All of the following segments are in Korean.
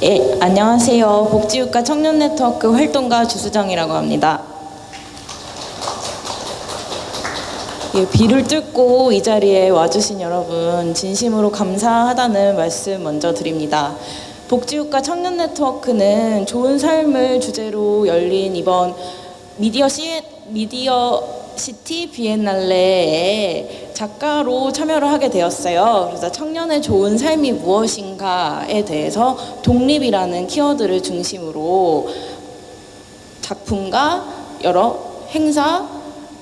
예, 안녕하세요. 복지국가 청년네트워크 활동가 주수정이라고 합니다. 예, 비를 뚫고 이 자리에 와주신 여러분 진심으로 감사하다는 말씀 먼저 드립니다. 복지국가 청년네트워크는 좋은 삶을 주제로 열린 이번 미디어 시티 비엔날레에 작가로 참여를 하게 되었어요. 그래서 청년의 좋은 삶이 무엇인가에 대해서 독립이라는 키워드를 중심으로 작품과 여러 행사,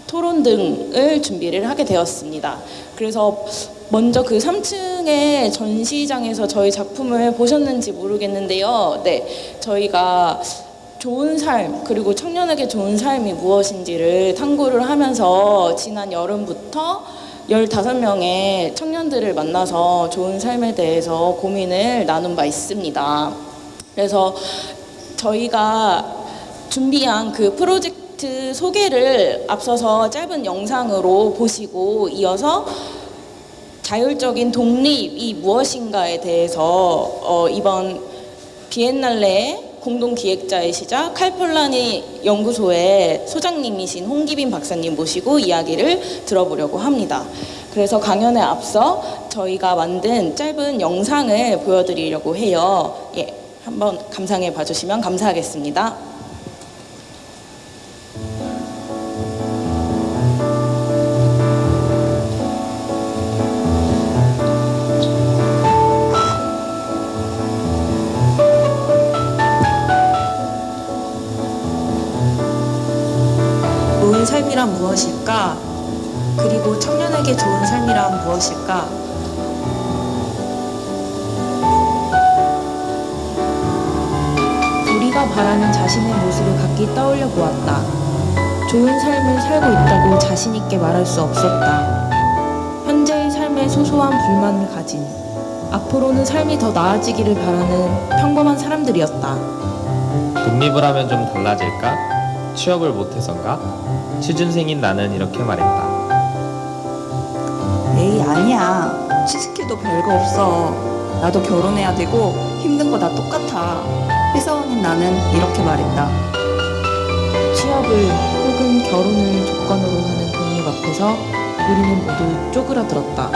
토론 등을 준비를 하게 되었습니다. 그래서 먼저 그 3층의 전시장에서 저희 작품을 보셨는지 모르겠는데요. 네, 저희가 좋은 삶, 그리고 청년에게 좋은 삶이 무엇인지를 탐구를 하면서 지난 여름부터 15명의 청년들을 만나서 좋은 삶에 대해서 고민을 나눈 바 있습니다. 그래서 저희가 준비한 그 프로젝트 소개를 앞서서 짧은 영상으로 보시고 이어서 자율적인 독립이 무엇인가에 대해서 이번 비엔날레의 공동기획자이시자 칼폴라니 연구소의 소장님이신 홍기빈 박사님 모시고 이야기를 들어보려고 합니다. 그래서 강연에 앞서 저희가 만든 짧은 영상을 보여드리려고 해요. 예, 한번 감상해 봐주시면 감사하겠습니다. 좋은 삶이란 무엇일까? 그리고 청년에게 좋은 삶이란 무엇일까? 우리가 바라는 자신의 모습을 각기 떠올려 보았다. 좋은 삶을 살고 있다고 자신 있게 말할 수 없었다. 현재의 삶에 소소한 불만을 가진, 앞으로는 삶이 더 나아지기를 바라는 평범한 사람들이었다. 독립을 하면 좀 달라질까? 취업을 못해서인가? 취준생인 나는 이렇게 말했다. 에이, 아니야. 취직해도 별거 없어. 나도 결혼해야 되고 힘든 거 다 똑같아. 회사원인 나는 이렇게 말했다. 취업을 혹은 결혼을 조건으로 하는 독립 앞에서 우리는 모두 쪼그라들었다.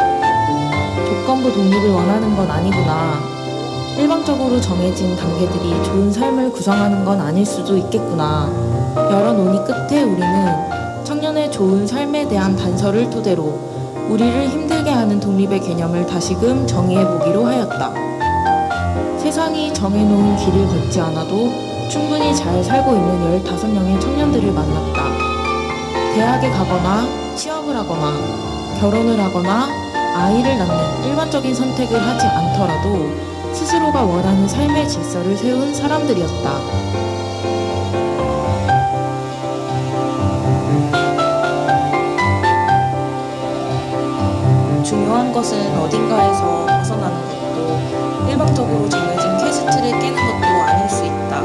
조건부 독립을 원하는 건 아니구나. 일방적으로 정해진 단계들이 좋은 삶을 구성하는 건 아닐 수도 있겠구나. 여러 논의 끝에 우리는 청년의 좋은 삶에 대한 단서를 토대로 우리를 힘들게 하는 독립의 개념을 다시금 정의해보기로 하였다. 세상이 정해놓은 길을 걷지 않아도 충분히 잘 살고 있는 15명의 청년들을 만났다. 대학에 가거나 취업을 하거나 결혼을 하거나 아이를 낳는 일반적인 선택을 하지 않더라도 스스로가 원하는 삶의 질서를 세운 사람들이었다. 중요한 것은 어딘가에서 벗어나는 것도 일방적으로 정해진 퀘스트를 깨는 것도 아닐 수 있다.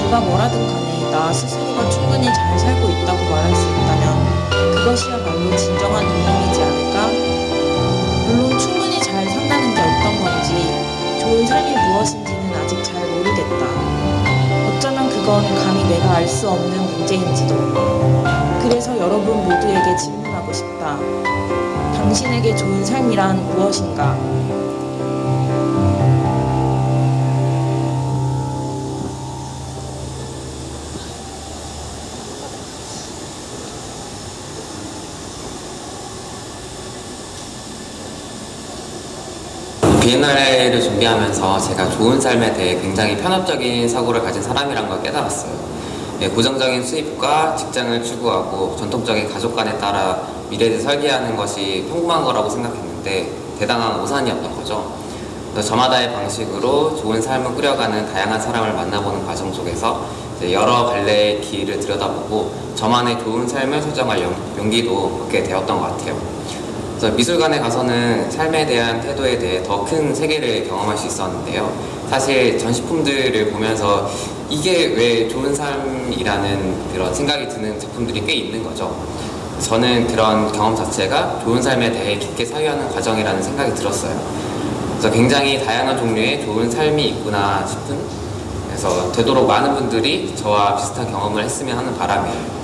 누가 뭐라든 간에 나 스스로가 충분히 잘 살고 있다고 말할 수 있다면 그것이야말로 진정한 독립이지 않을까? 물론 충분히 잘 산다는 게 어떤 건지 좋은 삶이 무엇인지는 아직 잘 모르겠다. 어쩌면 그건 감히 내가 알 수 없는 문제인지도. 그래서 여러분 모두에게 질문하고 싶다. 당신에게 좋은 삶이란 무엇인가? 비엔날레를 준비하면서 제가 좋은 삶에 대해 굉장히 편협적인 사고를 가진 사람이란 걸 깨달았어요. 고정적인 수입과 직장을 추구하고 전통적인 가족관에 따라 미래를 설계하는 것이 평범한 거라고 생각했는데 대단한 오산이었던 거죠. 그래서 저마다의 방식으로 좋은 삶을 꾸려가는 다양한 사람을 만나보는 과정 속에서 여러 갈래의 길을 들여다보고 저만의 좋은 삶을 설정할 용기도 얻게 되었던 것 같아요. 그래서 미술관에 가서는 삶에 대한 태도에 대해 더 큰 세계를 경험할 수 있었는데요. 사실 전시품들을 보면서 이게 왜 좋은 삶이라는 그런 생각이 드는 작품들이 꽤 있는 거죠. 저는 그런 경험 자체가 좋은 삶에 대해 깊게 사유하는 과정이라는 생각이 들었어요. 그래서 굉장히 다양한 종류의 좋은 삶이 있구나 싶은, 그래서 되도록 많은 분들이 저와 비슷한 경험을 했으면 하는 바람이에요.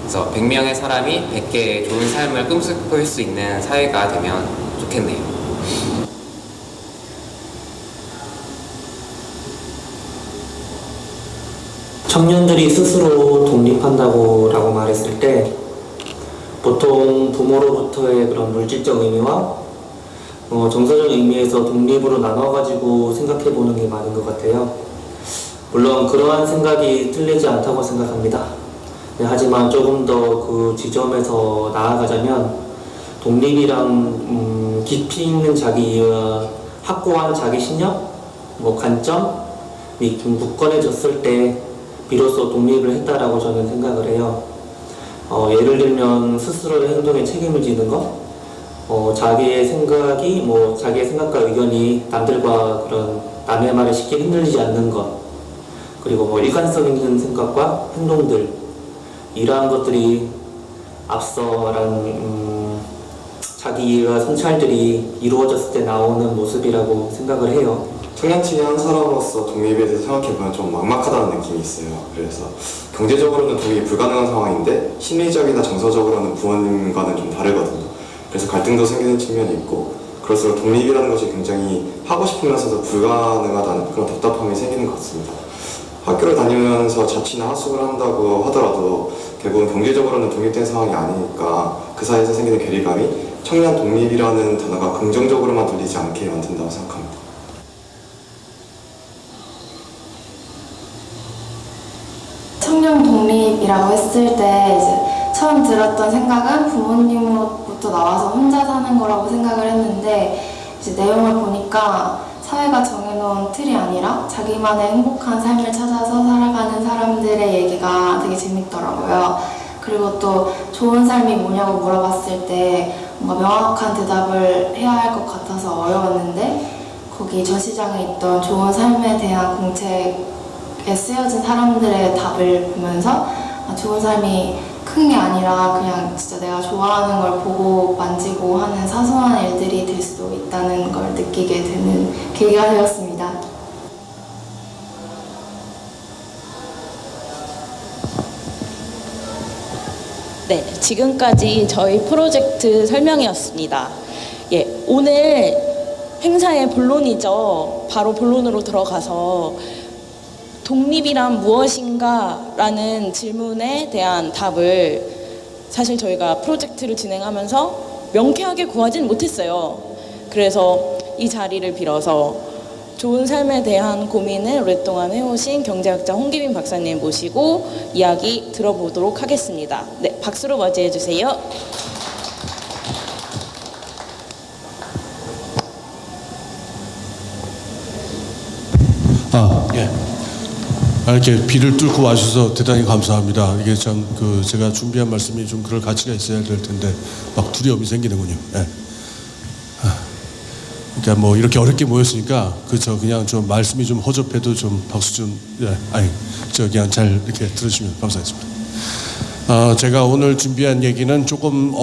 그래서 100명의 사람이 100개의 좋은 삶을 꿈꿀 수 있는 사회가 되면 좋겠네요. 청년들이 스스로 독립한다고 말했을 때 보통 부모로부터의 그런 물질적 의미와 정서적 의미에서 독립으로 나눠가지고 생각해보는 게 많은 것 같아요. 물론 그러한 생각이 틀리지 않다고 생각합니다. 네, 하지만 조금 더 그 지점에서 나아가자면 독립이랑 깊이 있는 자기 이해와 확고한 자기 신념, 관점이 굳건해졌을 때 비로소 독립을 했다라고 저는 생각을 해요. 예를 들면 스스로의 행동에 책임을 지는 것, 자기의 생각과 의견이 남들과 그런 남의 말에 쉽게 흔들리지 않는 것, 그리고 일관성 있는 생각과 행동들, 이러한 것들이 앞서 말한 자기 이해와 성찰들이 이루어졌을 때 나오는 모습이라고 생각을 해요. 청년층의 한 사람으로서 독립에 대해서 생각해보면 좀 막막하다는 느낌이 있어요. 그래서 경제적으로는 독립이 불가능한 상황인데 심리적이나 정서적으로는 부모님과는 좀 다르거든요. 그래서 갈등도 생기는 측면이 있고, 그럴수록 독립이라는 것이 굉장히 하고 싶으면서도 불가능하다는 그런 답답함이 생기는 것 같습니다. 학교를 다니면서 자취나 하숙을 한다고 하더라도 결국은 경제적으로는 독립된 상황이 아니니까 그 사이에서 생기는 괴리감이 청년 독립이라는 단어가 긍정적으로만 들리지 않게 만든다고 생각합니다. 청년 독립이라고 했을 때 이제 처음 들었던 생각은 부모님으로부터 나와서 혼자 사는 거라고 생각을 했는데, 이제 내용을 보니까 사회가 정해놓은 틀이 아니라 자기만의 행복한 삶을 찾아서 살아가는 사람들의 얘기가 되게 재밌더라고요. 그리고 또 좋은 삶이 뭐냐고 물어봤을 때 뭔가 명확한 대답을 해야 할 것 같아서 어려웠는데, 거기 전시장에 있던 좋은 삶에 대한 공책에 쓰여진 사람들의 답을 보면서 좋은 삶이 큰 게 아니라 그냥 진짜 내가 좋아하는 걸 보고 만지고 하는 사소한 일들이 될 수도 있다는 걸 느끼게 되는 계기가 되었습니다. 네, 지금까지 저희 프로젝트 설명이었습니다. 오늘 행사의 본론이죠. 바로 본론으로 들어가서 독립이란 무엇인가? 라는 질문에 대한 답을 사실 저희가 프로젝트를 진행하면서 명쾌하게 구하진 못했어요. 그래서 이 자리를 빌어서 좋은 삶에 대한 고민을 오랫동안 해오신 경제학자 홍기빈 박사님 모시고 이야기 들어보도록 하겠습니다. 네, 박수로 맞이해 주세요. 이렇게 비를 뚫고 와주셔서 대단히 감사합니다. 이게 참 제가 준비한 말씀이 좀 그럴 가치가 있어야 될 텐데 막 두려움이 생기는군요. 그러니까 이렇게 어렵게 모였으니까 그냥 좀 말씀이 좀 허접해도 좀 박수 좀 그냥 잘 이렇게 들으시면 감사하겠습니다. 제가 오늘 준비한 얘기는 조금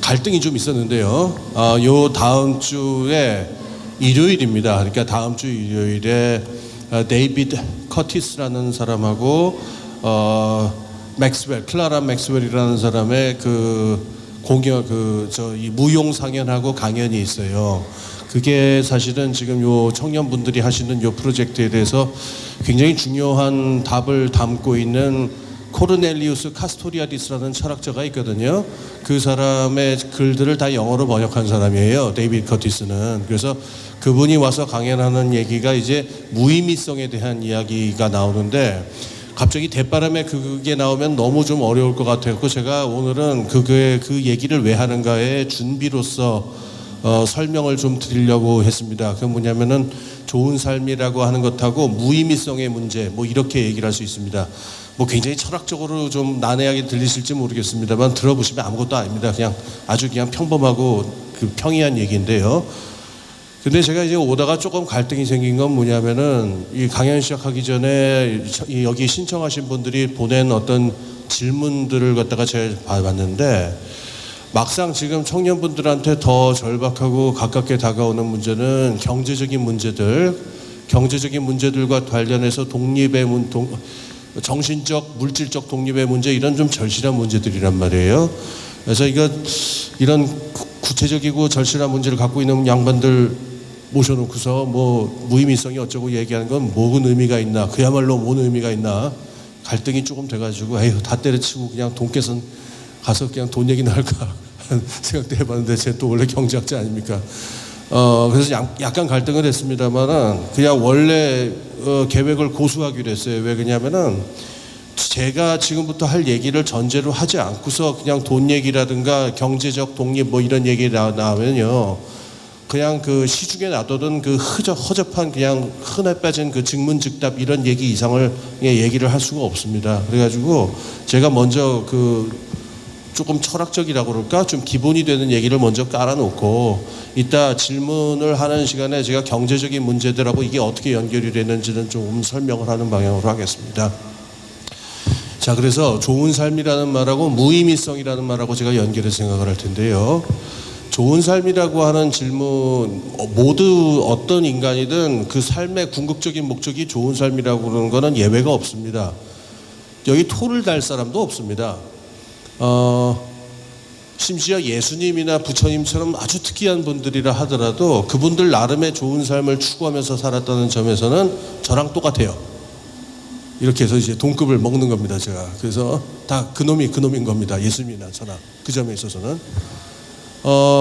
갈등이 좀 있었는데요. 요 다음 주에 일요일입니다. 그러니까 다음 주 일요일에 데이비드 커티스라는 사람하고 클라라 맥스웰이라는 사람의 이 무용상연하고 강연이 있어요. 그게 사실은 지금 요 청년분들이 하시는 요 프로젝트에 대해서 굉장히 중요한 답을 담고 있는 코르넬리우스 카스토리아디스라는 철학자가 있거든요. 그 사람의 글들을 다 영어로 번역한 사람이에요. 데이비드 커티스는. 그래서 그분이 와서 강연하는 얘기가 이제 무의미성에 대한 이야기가 나오는데, 갑자기 대바람에 그게 나오면 너무 좀 어려울 것 같아서 제가 오늘은 그 얘기를 왜 하는가의 준비로서 설명을 좀 드리려고 했습니다. 그건 뭐냐면은 좋은 삶이라고 하는 것하고 무의미성의 문제, 이렇게 얘기를 할 수 있습니다. 굉장히 철학적으로 좀 난해하게 들리실지 모르겠습니다만 들어보시면 아무것도 아닙니다. 아주 평범하고 평이한 얘기인데요. 근데 제가 이제 오다가 조금 갈등이 생긴 건 뭐냐면은 이 강연 시작하기 전에 여기 신청하신 분들이 보낸 어떤 질문들을 갖다가 제가 봤는데 막상 지금 청년분들한테 더 절박하고 가깝게 다가오는 문제는 경제적인 문제들과 관련해서 정신적, 물질적 독립의 문제, 이런 좀 절실한 문제들이란 말이에요. 그래서 이런 구체적이고 절실한 문제를 갖고 있는 양반들 모셔놓고서 뭐 무의미성이 어쩌고 얘기하는 건 뭔 의미가 있나, 그야말로 뭔 의미가 있나, 갈등이 조금 돼가지고 에휴 다 때려치고 그냥 돈께선 가서 그냥 돈 얘기나 할까 하는 생각도 해봤는데, 제 또 원래 경제학자 아닙니까? 그래서 약간 갈등은 했습니다만은 그냥 원래 계획을 고수하기로 했어요. 왜 그러냐면은 제가 지금부터 할 얘기를 전제로 하지 않고서 그냥 돈 얘기라든가 경제적 독립 뭐 이런 얘기 나오면요, 그냥 그 시중에 놔두던 그 허접한 그냥 흔해 빠진 그 증문즉답 이런 얘기 이상을 얘기를 할 수가 없습니다. 그래가지고 제가 먼저 조금 철학적이라고 그럴까, 좀 기본이 되는 얘기를 먼저 깔아놓고 이따 질문을 하는 시간에 제가 경제적인 문제들하고 이게 어떻게 연결이 되는지는 좀 설명을 하는 방향으로 하겠습니다. 자, 그래서 좋은 삶이라는 말하고 무의미성이라는 말하고 제가 연결해서 생각을 할 텐데요. 좋은 삶이라고 하는 질문, 모두 어떤 인간이든 그 삶의 궁극적인 목적이 좋은 삶이라고 그러는 거는 예외가 없습니다. 여기 토를 달 사람도 없습니다. 심지어 예수님이나 부처님처럼 아주 특이한 분들이라 하더라도 그분들 나름의 좋은 삶을 추구하면서 살았다는 점에서는 저랑 똑같아요. 이렇게 해서 이제 동급을 먹는 겁니다, 제가. 그래서 다 그놈인 겁니다, 예수님이나 저나. 그 점에 있어서는.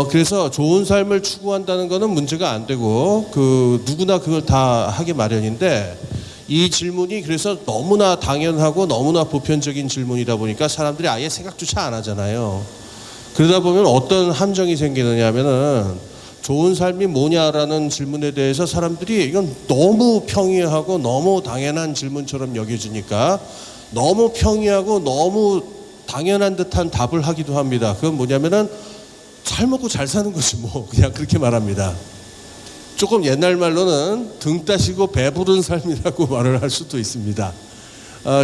그래서 좋은 삶을 추구한다는 거는 문제가 안 되고, 누구나 그걸 다 하기 마련인데, 이 질문이 그래서 너무나 당연하고 너무나 보편적인 질문이다 보니까 사람들이 아예 생각조차 안 하잖아요. 그러다 보면 어떤 함정이 생기느냐 하면은, 좋은 삶이 뭐냐라는 질문에 대해서 사람들이 이건 너무 평이하고 너무 당연한 질문처럼 여겨지니까 너무 평이하고 너무 당연한 듯한 답을 하기도 합니다. 그건 뭐냐면은 잘 먹고 잘 사는 거지 뭐, 그냥 그렇게 말합니다. 조금 옛날 말로는 등 따시고 배부른 삶이라고 말을 할 수도 있습니다.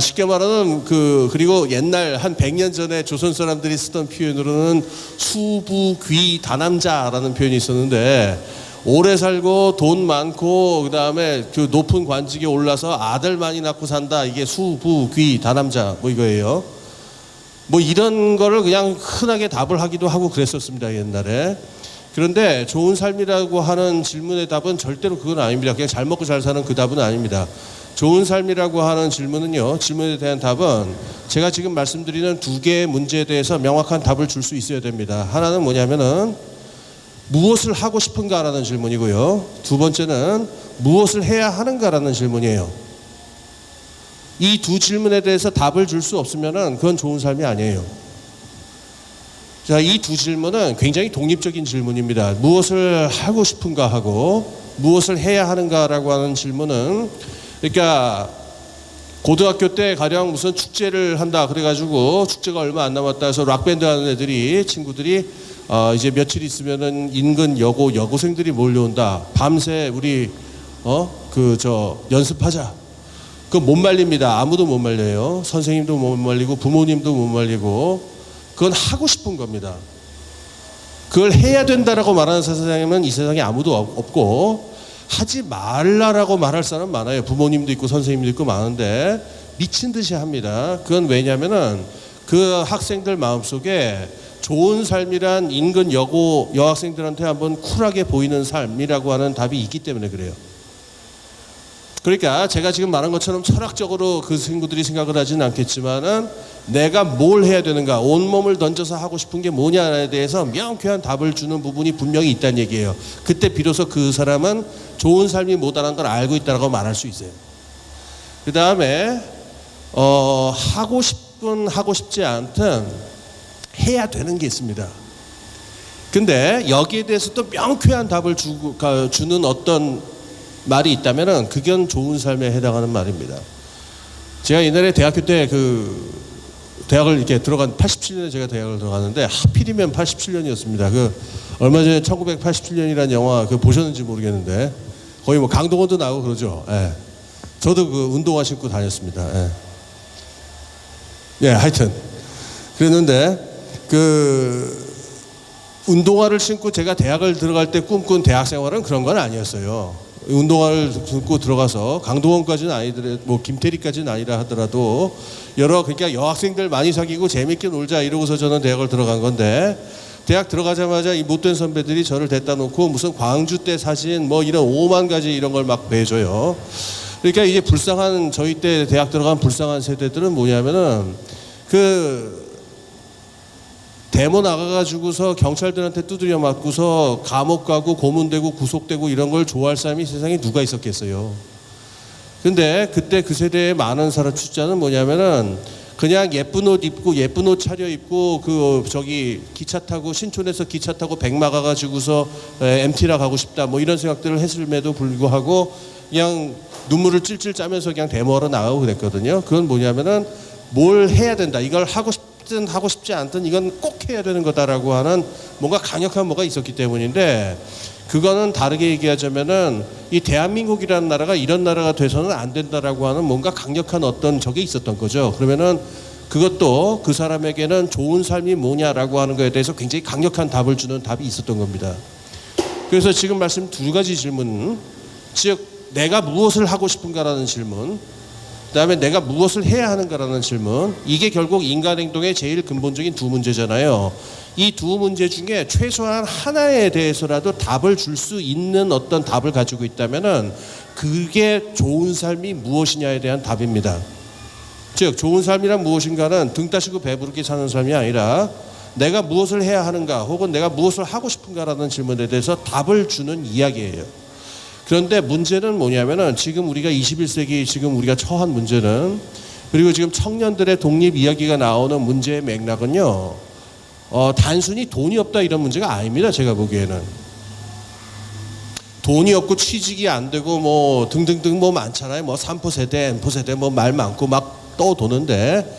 쉽게 말하면 그리고 옛날 한 100년 전에 조선 사람들이 쓰던 표현으로는 수부귀다남자라는 표현이 있었는데, 오래 살고 돈 많고 그다음에 그 높은 관직에 올라서 아들 많이 낳고 산다, 이게 수부귀다남자 뭐 이거예요. 뭐 이런 거를 그냥 흔하게 답을 하기도 하고 그랬었습니다, 옛날에. 그런데 좋은 삶이라고 하는 질문의 답은 절대로 그건 아닙니다. 그냥 잘 먹고 잘 사는 그 답은 아닙니다. 좋은 삶이라고 하는 질문은요, 질문에 대한 답은 제가 지금 말씀드리는 두 개의 문제에 대해서 명확한 답을 줄 수 있어야 됩니다. 하나는 뭐냐면은 무엇을 하고 싶은가라는 질문이고요. 두 번째는 무엇을 해야 하는가라는 질문이에요. 이 두 질문에 대해서 답을 줄 수 없으면은 그건 좋은 삶이 아니에요. 자, 이 두 질문은 굉장히 독립적인 질문입니다. 무엇을 하고 싶은가 하고 무엇을 해야 하는가라고 하는 질문은, 그러니까 고등학교 때 가령 무슨 축제를 한다 그래가지고 축제가 얼마 안 남았다 해서 락밴드 하는 친구들이 이제 며칠 있으면은 인근 여고생들이 몰려온다. 밤새 우리 연습하자. 그거 못 말립니다. 아무도 못 말려요. 선생님도 못 말리고 부모님도 못 말리고. 그건 하고 싶은 겁니다. 그걸 해야 된다라고 말하는 세상에는 이 세상에 아무도 없고, 하지 말라라고 말할 사람 많아요. 부모님도 있고 선생님도 있고 많은데 미친 듯이 합니다. 그건 왜냐면은 그 학생들 마음속에 좋은 삶이란 인근 여학생들한테 한번 쿨하게 보이는 삶이라고 하는 답이 있기 때문에 그래요. 그러니까 제가 지금 말한 것처럼 철학적으로 그 친구들이 생각을 하지는 않겠지만은 내가 뭘 해야 되는가, 온몸을 던져서 하고 싶은 게 뭐냐에 대해서 명쾌한 답을 주는 부분이 분명히 있다는 얘기예요. 그때 비로소 그 사람은 좋은 삶이 뭐다라는 걸 알고 있다고 말할 수 있어요. 그 다음에 하고 싶든 하고 싶지 않든 해야 되는 게 있습니다. 근데 여기에 대해서 또 명쾌한 답을 주는 어떤 말이 있다면은 그건 좋은 삶에 해당하는 말입니다. 제가 옛날에 대학교 때 대학을 이렇게 87년에 제가 대학을 들어갔는데 하필이면 87년이었습니다. 얼마 전에 1987년이라는 영화 보셨는지 모르겠는데 거의 뭐 강동원도 나오고 그러죠. 예. 저도 운동화 신고 다녔습니다. 예. 하여튼 그랬는데 운동화를 신고 제가 대학을 들어갈 때 꿈꾼 대학 생활은 그런 건 아니었어요. 운동화를 신고 들어가서 강동원까지는 아니더라도 뭐 김태리까지는 아니라 하더라도 여러 그러니까 여학생들 많이 사귀고 재밌게 놀자 이러고서 저는 대학을 들어간 건데 대학 들어가자마자 이 못된 선배들이 저를 데려다 놓고 무슨 광주 때 사진 뭐 이런 5만 가지 이런 걸 막 배줘요. 그러니까 이제 불쌍한 저희 때 대학 들어간 불쌍한 세대들은 뭐냐면은 그 데모 나가가지고서 경찰들한테 두드려 맞고서 감옥 가고 고문되고 구속되고 이런 걸 좋아할 사람이 세상에 누가 있었겠어요. 근데 그때 그 세대의 많은 사람 숫자는 뭐냐면은 그냥 예쁜 옷 입고 예쁜 옷 차려입고 그 저기 기차 타고 신촌에서 기차 타고 백마 가가지고서 MT라 가고 싶다 뭐 이런 생각들을 했음에도 불구하고 그냥 눈물을 찔찔 짜면서 그냥 데모하러 나가고 그랬거든요. 그건 뭐냐면은 뭘 해야 된다. 이걸 하고 싶든 하고 싶지 않든 이건 꼭 해야 되는 거다라고 하는 뭔가 강력한 뭐가 있었기 때문인데 그거는 다르게 얘기하자면은 이 대한민국이라는 나라가 이런 나라가 돼서는 안 된다라고 하는 뭔가 강력한 어떤 적이 있었던 거죠. 그러면은 그것도 그 사람에게는 좋은 삶이 뭐냐라고 하는 거에 대해서 굉장히 강력한 답을 주는 답이 있었던 겁니다. 그래서 지금 말씀 두 가지 질문, 즉 내가 무엇을 하고 싶은가라는 질문, 그다음에 내가 무엇을 해야 하는가라는 질문, 이게 결국 인간 행동의 제일 근본적인 두 문제잖아요. 이 두 문제 중에 최소한 하나에 대해서라도 답을 줄 수 있는 어떤 답을 가지고 있다면은 그게 좋은 삶이 무엇이냐에 대한 답입니다. 즉 좋은 삶이란 무엇인가는 등 따시고 배부르게 사는 삶이 아니라 내가 무엇을 해야 하는가 혹은 내가 무엇을 하고 싶은가라는 질문에 대해서 답을 주는 이야기예요. 그런데 문제는 뭐냐면은 지금 우리가 21세기 지금 우리가 처한 문제는 그리고 지금 청년들의 독립 이야기가 나오는 문제의 맥락은요. 단순히 돈이 없다 이런 문제가 아닙니다. 제가 보기에는 돈이 없고 취직이 안 되고 뭐 등등등 뭐 많잖아요. 뭐 3포 세대, N포 세대 뭐 말 많고 막 떠도는데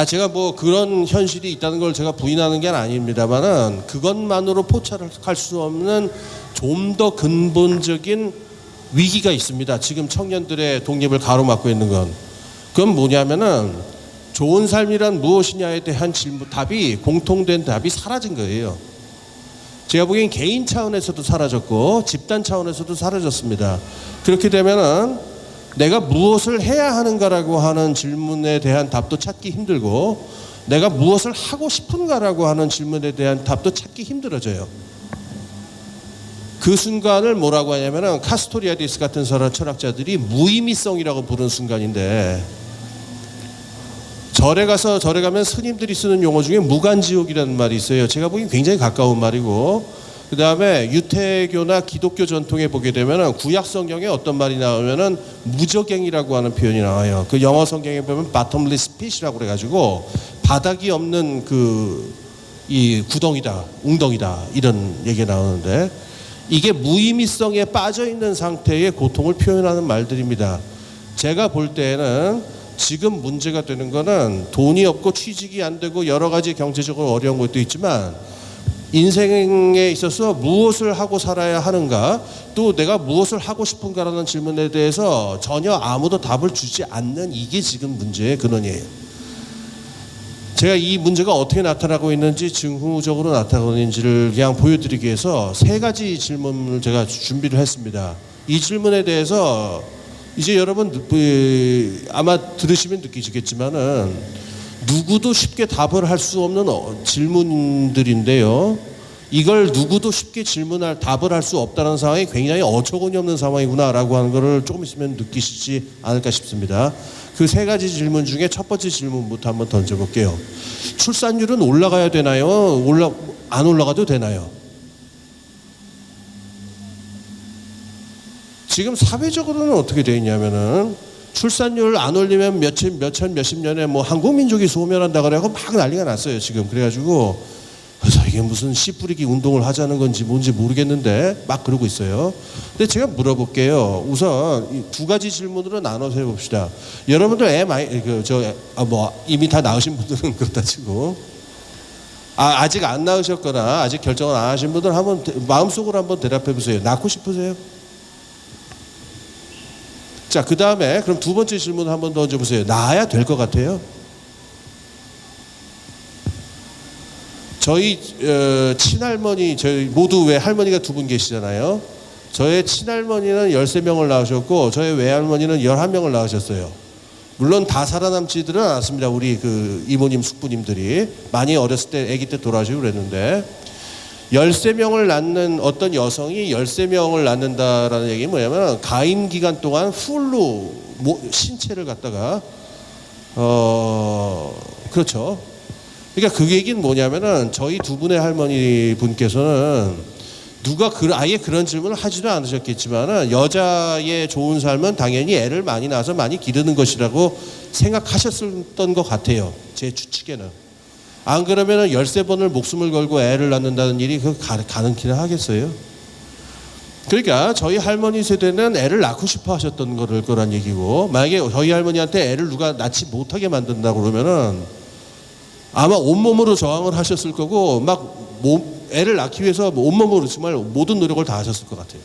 제가 뭐 그런 현실이 있다는 걸 제가 부인하는 게 아닙니다만은 그것만으로 포착할 수 없는 좀 더 근본적인 위기가 있습니다. 지금 청년들의 독립을 가로막고 있는 건 그건 뭐냐면은 좋은 삶이란 무엇이냐에 대한 질문 답이 공통된 답이 사라진 거예요. 제가 보기엔 개인 차원에서도 사라졌고 집단 차원에서도 사라졌습니다. 그렇게 되면은 내가 무엇을 해야 하는가라고 하는 질문에 대한 답도 찾기 힘들고 내가 무엇을 하고 싶은가라고 하는 질문에 대한 답도 찾기 힘들어져요. 그 순간을 뭐라고 하냐면은 카스토리아디스 같은 사람 철학자들이 무의미성이라고 부르는 순간인데 절에 가면 스님들이 쓰는 용어 중에 무간지옥이라는 말이 있어요. 제가 보기엔 굉장히 가까운 말이고 그 다음에 유태교나 기독교 전통에 보게 되면 구약 성경에 어떤 말이 나오면은 무저갱이라고 하는 표현이 나와요. 그 영어 성경에 보면 bottomless pit이라고 그래가지고 바닥이 없는 이 구덩이다, 웅덩이다 이런 얘기가 나오는데 이게 무의미성에 빠져 있는 상태의 고통을 표현하는 말들입니다. 제가 볼 때에는 지금 문제가 되는 거는 돈이 없고 취직이 안 되고 여러 가지 경제적으로 어려운 것도 있지만 인생에 있어서 무엇을 하고 살아야 하는가 또 내가 무엇을 하고 싶은가라는 질문에 대해서 전혀 아무도 답을 주지 않는 이게 지금 문제의 근원이에요. 제가 이 문제가 어떻게 나타나고 있는지 증후적으로 나타나고 있는지를 그냥 보여드리기 위해서 세 가지 질문을 제가 준비를 했습니다. 이 질문에 대해서 이제 여러분 아마 들으시면 느끼시겠지만은 누구도 쉽게 답을 할 수 없는 질문들인데요. 이걸 누구도 쉽게 답을 할 수 없다는 상황이 굉장히 어처구니 없는 상황이구나라고 하는 것을 조금 있으면 느끼시지 않을까 싶습니다. 그 세 가지 질문 중에 첫 번째 질문부터 한번 던져볼게요. 출산율은 올라가야 되나요? 안 올라가도 되나요? 지금 사회적으로는 어떻게 되어 있냐면은 출산율 안 올리면 몇십 년에 뭐 한국 민족이 소멸한다 그래고 막 난리가 났어요 지금. 그래가지고 그래서 이게 무슨 씨 뿌리기 운동을 하자는 건지 뭔지 모르겠는데 막 그러고 있어요. 근데 제가 물어볼게요. 우선 이 두 가지 질문으로 나눠서 해봅시다. 여러분들 이미 다 낳으신 분들은 그렇다 치고 아직 안 낳으셨거나 아직 결정을 안 하신 분들 한번 마음속으로 한번 대답해 보세요. 낳고 싶으세요? 자, 그 다음에 그럼 두 번째 질문을 한번 던져보세요. 낳아야 될 것 같아요? 저희 친할머니, 저희 모두 왜 할머니가 두 분 계시잖아요. 저의 친할머니는 13명을 낳으셨고 저의 외할머니는 11명을 낳으셨어요. 물론 다 살아남지들은 않았습니다. 우리 그 이모님, 숙부님들이 많이 어렸을 때, 아기 때 돌아가시고 그랬는데 13명을 낳는 어떤 여성이 13명을 낳는다라는 얘기는 뭐냐면 가임 기간 동안 풀로 신체를 갖다가 그렇죠. 그러니까 그 얘기는 뭐냐면은 저희 두 분의 할머니 분께서는 누가 아예 그런 질문을 하지도 않으셨겠지만은 여자의 좋은 삶은 당연히 애를 많이 낳아서 많이 기르는 것이라고 생각하셨던 것 같아요. 제 추측에는. 안 그러면은 13번을 목숨을 걸고 애를 낳는다는 일이 가능키는 하겠어요? 그러니까 저희 할머니 세대는 애를 낳고 싶어 하셨던 거란 얘기고, 만약에 저희 할머니한테 애를 누가 낳지 못하게 만든다고 그러면은 아마 온몸으로 저항을 하셨을 거고 애를 낳기 위해서 온몸으로 정말 모든 노력을 다 하셨을 것 같아요.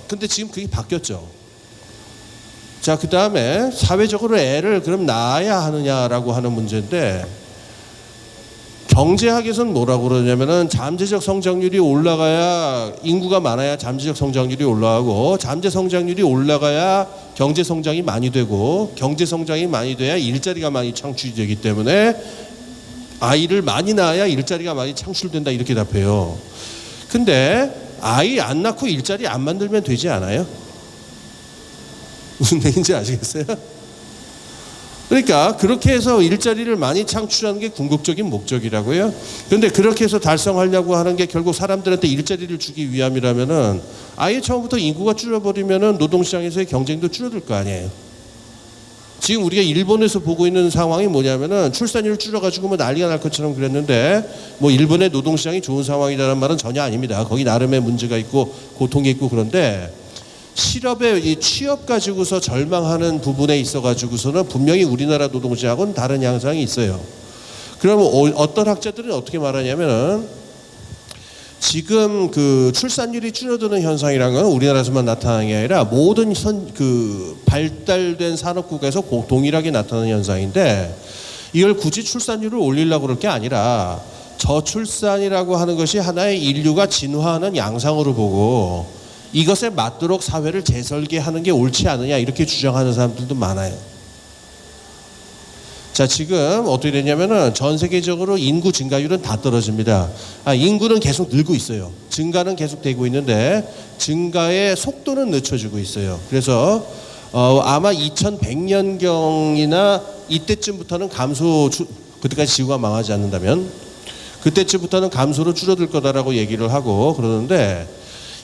근데 지금 그게 바뀌었죠. 자, 그 다음에 사회적으로 애를 그럼 낳아야 하느냐라고 하는 문제인데, 경제학에서는 뭐라고 그러냐면은 잠재적 성장률이 올라가야, 인구가 많아야 잠재적 성장률이 올라가고, 잠재 성장률이 올라가야 경제 성장이 많이 되고, 경제 성장이 많이 돼야 일자리가 많이 창출이 되기 때문에 아이를 많이 낳아야 일자리가 많이 창출된다, 이렇게 답해요. 근데 아이 안 낳고 일자리 안 만들면 되지 않아요? 무슨 얘기인지 아시겠어요? 그러니까 그렇게 해서 일자리를 많이 창출하는 게 궁극적인 목적이라고요. 그런데 그렇게 해서 달성하려고 하는 게 결국 사람들한테 일자리를 주기 위함이라면은 아예 처음부터 인구가 줄어버리면은 노동시장에서의 경쟁도 줄어들 거 아니에요. 지금 우리가 일본에서 보고 있는 상황이 뭐냐면은 출산율 줄여가지고 뭐 난리가 날 것처럼 그랬는데, 뭐 일본의 노동시장이 좋은 상황이라는 말은 전혀 아닙니다. 거기 나름의 문제가 있고 고통이 있고, 그런데 실업의 취업 가지고서 절망하는 부분에 있어 가지고서는 분명히 우리나라 노동시장하고는 다른 양상이 있어요. 그러면 어떤 학자들은 어떻게 말하냐면은 지금 그 출산율이 줄어드는 현상이라는 건 우리나라에서만 나타나는 게 아니라 모든 그 발달된 산업국에서 동일하게 나타나는 현상인데, 이걸 굳이 출산율을 올리려고 그럴 게 아니라 저출산이라고 하는 것이 하나의 인류가 진화하는 양상으로 보고 이것에 맞도록 사회를 재설계하는 게 옳지 않느냐, 이렇게 주장하는 사람들도 많아요. 자, 지금 어떻게 됐냐면은 전 세계적으로 인구 증가율은 다 떨어집니다. 인구는 계속 늘고 있어요. 증가는 계속 되고 있는데 증가의 속도는 늦춰지고 있어요. 그래서 아마 2100년경이나 이때쯤부터는 그때까지 지구가 망하지 않는다면 그때쯤부터는 감소로 줄어들 거다라고 얘기를 하고 그러는데,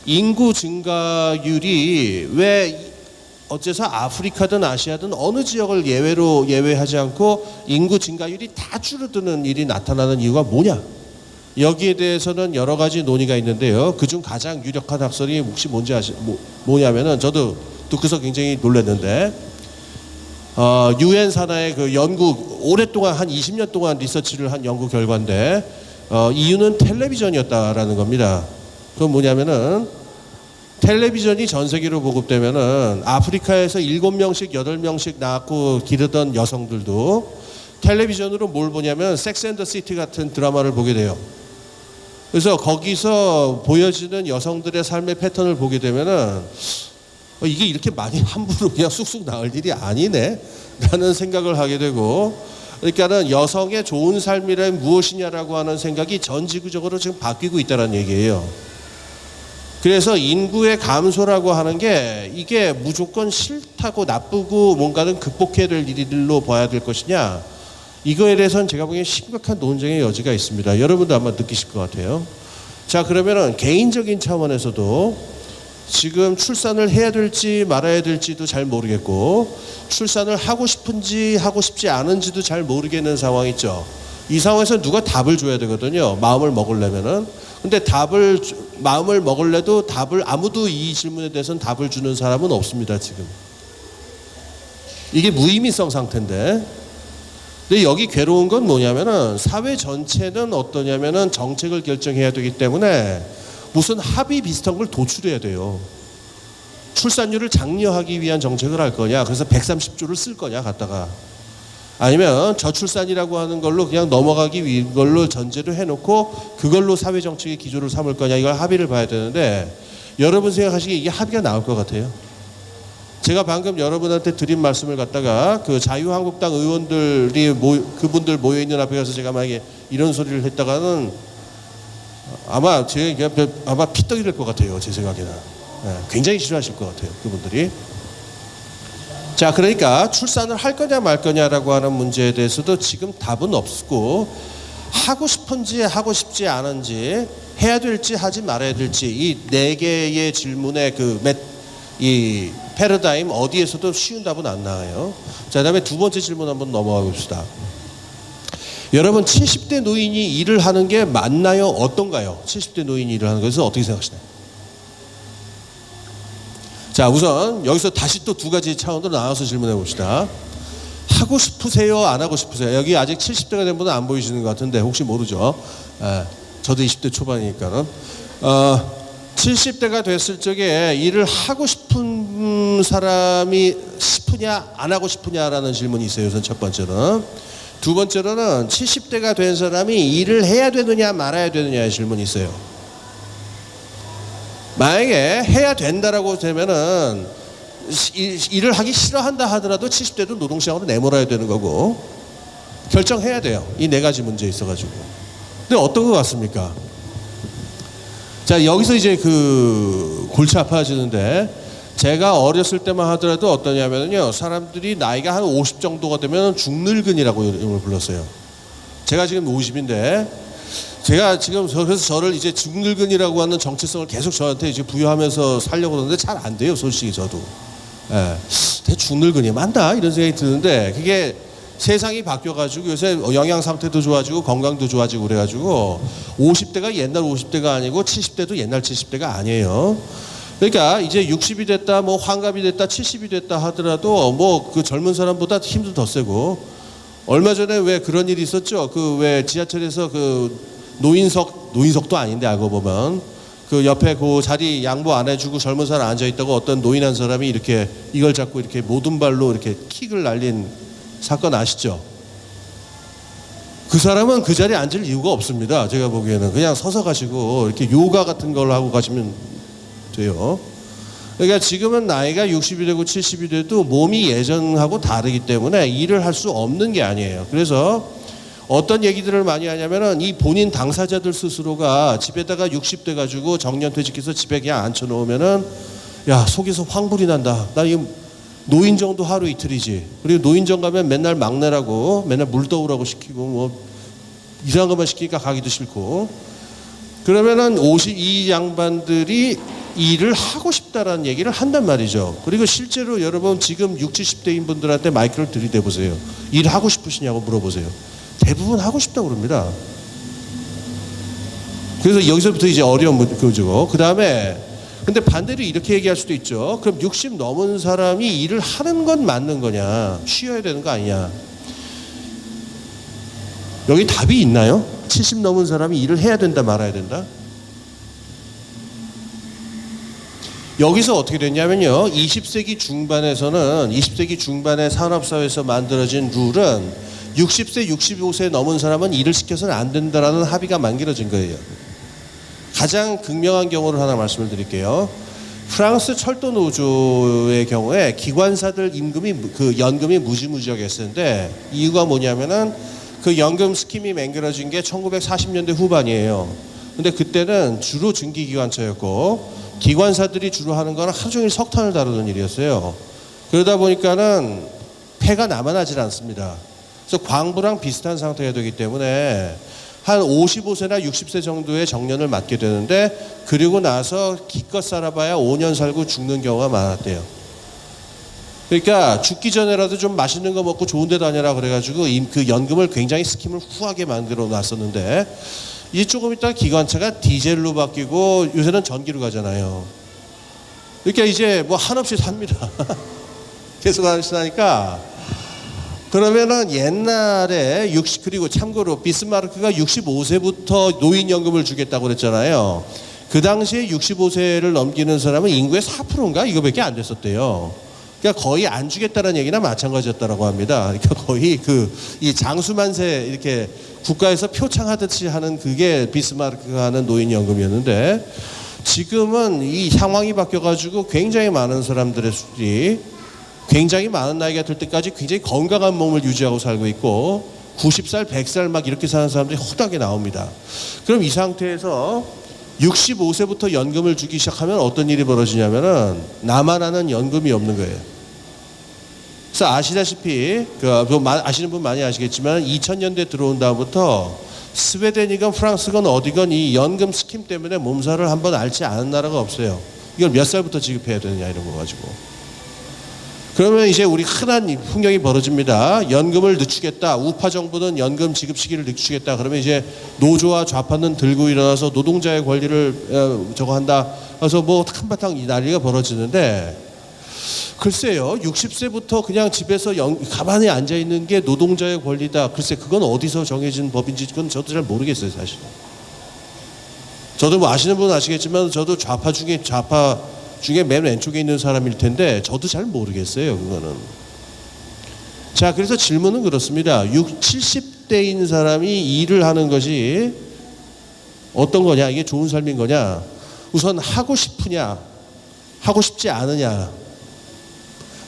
인구 증가율이 왜 어째서 아프리카든 아시아든 어느 지역을 예외하지 않고 인구 증가율이 다 줄어드는 일이 나타나는 이유가 뭐냐? 여기에 대해서는 여러 가지 논의가 있는데요. 그중 가장 유력한 학설이 혹시 뭔지 뭐냐면은 저도 듣고서 굉장히 놀랐는데, 유엔 산하의 그 연구, 오랫동안 한 20년 동안 리서치를 한 연구 결과인데, 이유는 텔레비전이었다라는 겁니다. 그건 뭐냐면은 텔레비전이 전 세계로 보급되면은 아프리카에서 7명씩 8명씩 낳고 기르던 여성들도 텔레비전으로 뭘 보냐면 섹스 앤 더 시티 같은 드라마를 보게 돼요. 그래서 거기서 보여지는 여성들의 삶의 패턴을 보게 되면은 이게 이렇게 많이 함부로 그냥 쑥쑥 나올 일이 아니네 라는 생각을 하게 되고, 그러니까는 여성의 좋은 삶이란 무엇이냐라고 하는 생각이 전 지구적으로 지금 바뀌고 있다는 얘기예요. 그래서 인구의 감소라고 하는 게 이게 무조건 싫다고 나쁘고 뭔가는 극복해야 될 일로 봐야 될 것이냐, 이거에 대해서는 제가 보기엔 심각한 논쟁의 여지가 있습니다. 여러분도 아마 느끼실 것 같아요. 자, 그러면은 개인적인 차원에서도 지금 출산을 해야 될지 말아야 될지도 잘 모르겠고, 출산을 하고 싶은지 하고 싶지 않은지도 잘 모르겠는 상황 있죠. 이 상황에서 누가 답을 줘야 되거든요. 마음을 먹으려면은. 근데 마음을 먹을래도 아무도 이 질문에 대해서는 답을 주는 사람은 없습니다, 지금. 이게 무의미성 상태인데. 근데 여기 괴로운 건 뭐냐면은 사회 전체는 어떠냐면은 정책을 결정해야 되기 때문에 무슨 합의 비슷한 걸 도출해야 돼요. 출산율을 장려하기 위한 정책을 할 거냐, 그래서 130조를 쓸 거냐 갖다가. 아니면 저출산이라고 하는 걸로 그냥 넘어가기 위한 걸로 전제를 해놓고 그걸로 사회정책의 기조를 삼을 거냐, 이걸 합의를 봐야 되는데, 여러분 생각하시기에 이게 합의가 나올 것 같아요? 제가 방금 여러분한테 드린 말씀을 갖다가 그 자유한국당 의원들이 그분들 모여있는 앞에 가서 제가 만약에 이런 소리를 했다가는 아마 아마 피떡이 될 것 같아요. 제 생각에는. 굉장히 싫어하실 것 같아요. 그분들이. 자, 그러니까 출산을 할 거냐 말 거냐라고 하는 문제에 대해서도 지금 답은 없고, 하고 싶은지 하고 싶지 않은지, 해야 될지 하지 말아야 될지, 이 네 개의 질문의 이 패러다임 어디에서도 쉬운 답은 안 나와요. 자, 그다음에 두 번째 질문 한번 넘어가 봅시다. 여러분, 70대 노인이 일을 하는 게 맞나요? 어떤가요? 70대 노인이 일을 하는 것에서 어떻게 생각하시나요? 자, 우선 여기서 다시 또 두 가지 차원으로 나눠서 질문해 봅시다. 하고 싶으세요? 안 하고 싶으세요? 여기 아직 70대가 된 분은 안 보이시는 것 같은데 혹시 모르죠? 저도 20대 초반이니까는 70대가 됐을 적에 일을 하고 싶은 사람이 싶으냐 안 하고 싶으냐라는 질문이 있어요. 우선 첫 번째는. 두 번째로는 70대가 된 사람이 일을 해야 되느냐 말아야 되느냐의 질문이 있어요. 만약에 해야 된다라고 되면은 일을 하기 싫어한다 하더라도 70대도 노동시장으로 내몰아야 되는 거고, 결정해야 돼요. 이 네 가지 문제에 있어가지고. 근데 어떤 것 같습니까? 자, 여기서 이제 골치 아파지는데, 제가 어렸을 때만 하더라도 어떠냐면요, 사람들이 나이가 한 50 정도가 되면 중늙은이라고 이름을 불렀어요. 제가 지금 50인데, 제가 지금 그래서 저를 이제 중늙은이라고 하는 정체성을 계속 저한테 이제 부여하면서 살려고 그러는데 잘 안 돼요, 솔직히 저도. 중늙은이 맞나? 이런 생각이 드는데, 그게 세상이 바뀌어가지고 요새 영양 상태도 좋아지고 건강도 좋아지고 그래가지고 50대가 옛날 50대가 아니고 70대도 옛날 70대가 아니에요. 그러니까 이제 60이 됐다, 뭐 환갑이 됐다, 70이 됐다 하더라도 뭐 그 젊은 사람보다 힘도 더 세고, 얼마 전에 왜 그런 일이 있었죠? 왜 지하철에서 노인석도 아닌데 알고 보면 옆에 자리 양보 안 해주고 젊은 사람 앉아 있다고 어떤 노인 한 사람이 이렇게 이걸 잡고 이렇게 모든 발로 이렇게 킥을 날린 사건 아시죠? 그 사람은 그 자리에 앉을 이유가 없습니다. 제가 보기에는 그냥 서서 가시고 이렇게 요가 같은 걸 하고 가시면 돼요. 그러니까 지금은 나이가 60이 되고 70이 돼도 몸이 예전하고 다르기 때문에 일을 할 수 없는 게 아니에요. 그래서 어떤 얘기들을 많이 하냐면은 이 본인 당사자들 스스로가 집에다가 60대 가지고 정년퇴직해서 집에 그냥 앉혀놓으면은 야, 속에서 황불이 난다. 나 이거 노인정도 하루 이틀이지. 그리고 노인정 가면 맨날 막내라고 맨날 물 떠오라고 시키고 뭐 이상한 것만 시키니까 가기도 싫고, 그러면은 이 양반들이 일을 하고 싶다라는 얘기를 한단 말이죠. 그리고 실제로 여러분 지금 60, 70대인 분들한테 마이크를 들이대 보세요. 일하고 싶으시냐고 물어보세요. 대부분 하고 싶다고 그럽니다. 그래서 여기서부터 이제 어려운 거죠. 그 다음에 근데 반대로 이렇게 얘기할 수도 있죠. 그럼 60 넘은 사람이 일을 하는 건 맞는 거냐, 쉬어야 되는 거 아니냐. 여기 답이 있나요? 70 넘은 사람이 일을 해야 된다 말아야 된다? 여기서 어떻게 됐냐면요, 20세기 중반의 산업사회에서 만들어진 룰은 60세, 65세 넘은 사람은 일을 시켜서는 안 된다라는 합의가 만들어진 거예요. 가장 극명한 경우를 하나 말씀을 드릴게요. 프랑스 철도 노조의 경우에 기관사들 연금이 무지무지하겠었는데, 이유가 뭐냐면은 그 연금 스킴이 만들어진 게 1940년대 후반이에요. 근데 그때는 주로 증기기관차였고 기관사들이 주로 하는 거는 하루 종일 석탄을 다루는 일이었어요. 그러다 보니까는 폐가 남아나질 않습니다. 그래서 광부랑 비슷한 상태가 되기 때문에 한 55세나 60세 정도의 정년을 맞게 되는데, 그리고 나서 기껏 살아봐야 5년 살고 죽는 경우가 많았대요. 그러니까 죽기 전에라도 좀 맛있는 거 먹고 좋은 데 다녀라 그래가지고 그 연금을 굉장히 스킴을 후하게 만들어 놨었는데, 이 조금 있다가 기관차가 디젤로 바뀌고 요새는 전기로 가잖아요. 그러니까 이제 뭐 한없이 삽니다. 계속 한없이 사니까. 그러면은 옛날에 그리고 참고로 비스마르크가 65세부터 노인연금을 주겠다고 그랬잖아요. 그 당시에 65세를 넘기는 사람은 인구의 4%인가 이거밖에 안 됐었대요. 그러니까 거의 안 주겠다는 얘기나 마찬가지였다라고 합니다. 그러니까 거의 이 장수만세 이렇게 국가에서 표창하듯이 하는 그게 비스마르크가 하는 노인연금이었는데 지금은 이 상황이 바뀌어가지고 굉장히 많은 사람들의 수들이 굉장히 많은 나이가 될 때까지 굉장히 건강한 몸을 유지하고 살고 있고 90살, 100살 막 이렇게 사는 사람들이 허다하게 나옵니다. 그럼 이 상태에서 65세부터 연금을 주기 시작하면 어떤 일이 벌어지냐면은 나만 아는 연금이 없는 거예요. 그래서 아시다시피 아시는 분 많이 아시겠지만 2000년대 들어온 다음부터 스웨덴이건 프랑스건 어디건 이 연금 스킴 때문에 몸살을 한번 앓지 않은 나라가 없어요. 이걸 몇 살부터 지급해야 되느냐 이런 거 가지고. 그러면 이제 우리 흔한 풍경이 벌어집니다. 연금을 늦추겠다. 우파 정부는 연금 지급 시기를 늦추겠다. 그러면 이제 노조와 좌파는 들고 일어나서 노동자의 권리를 저거 한다. 그래서 뭐 한바탕 이 난리가 벌어지는데 글쎄요. 60세부터 그냥 집에서 가만히 앉아 있는 게 노동자의 권리다. 글쎄 그건 어디서 정해진 법인지 그건 저도 잘 모르겠어요, 사실. 저도 뭐 아시는 분은 아시겠지만 저도 좌파 중에 맨 왼쪽에 있는 사람일 텐데 저도 잘 모르겠어요, 그거는. 자, 그래서 질문은 그렇습니다. 70대인 사람이 일을 하는 것이 어떤 거냐? 이게 좋은 삶인 거냐? 우선 하고 싶으냐? 하고 싶지 않으냐?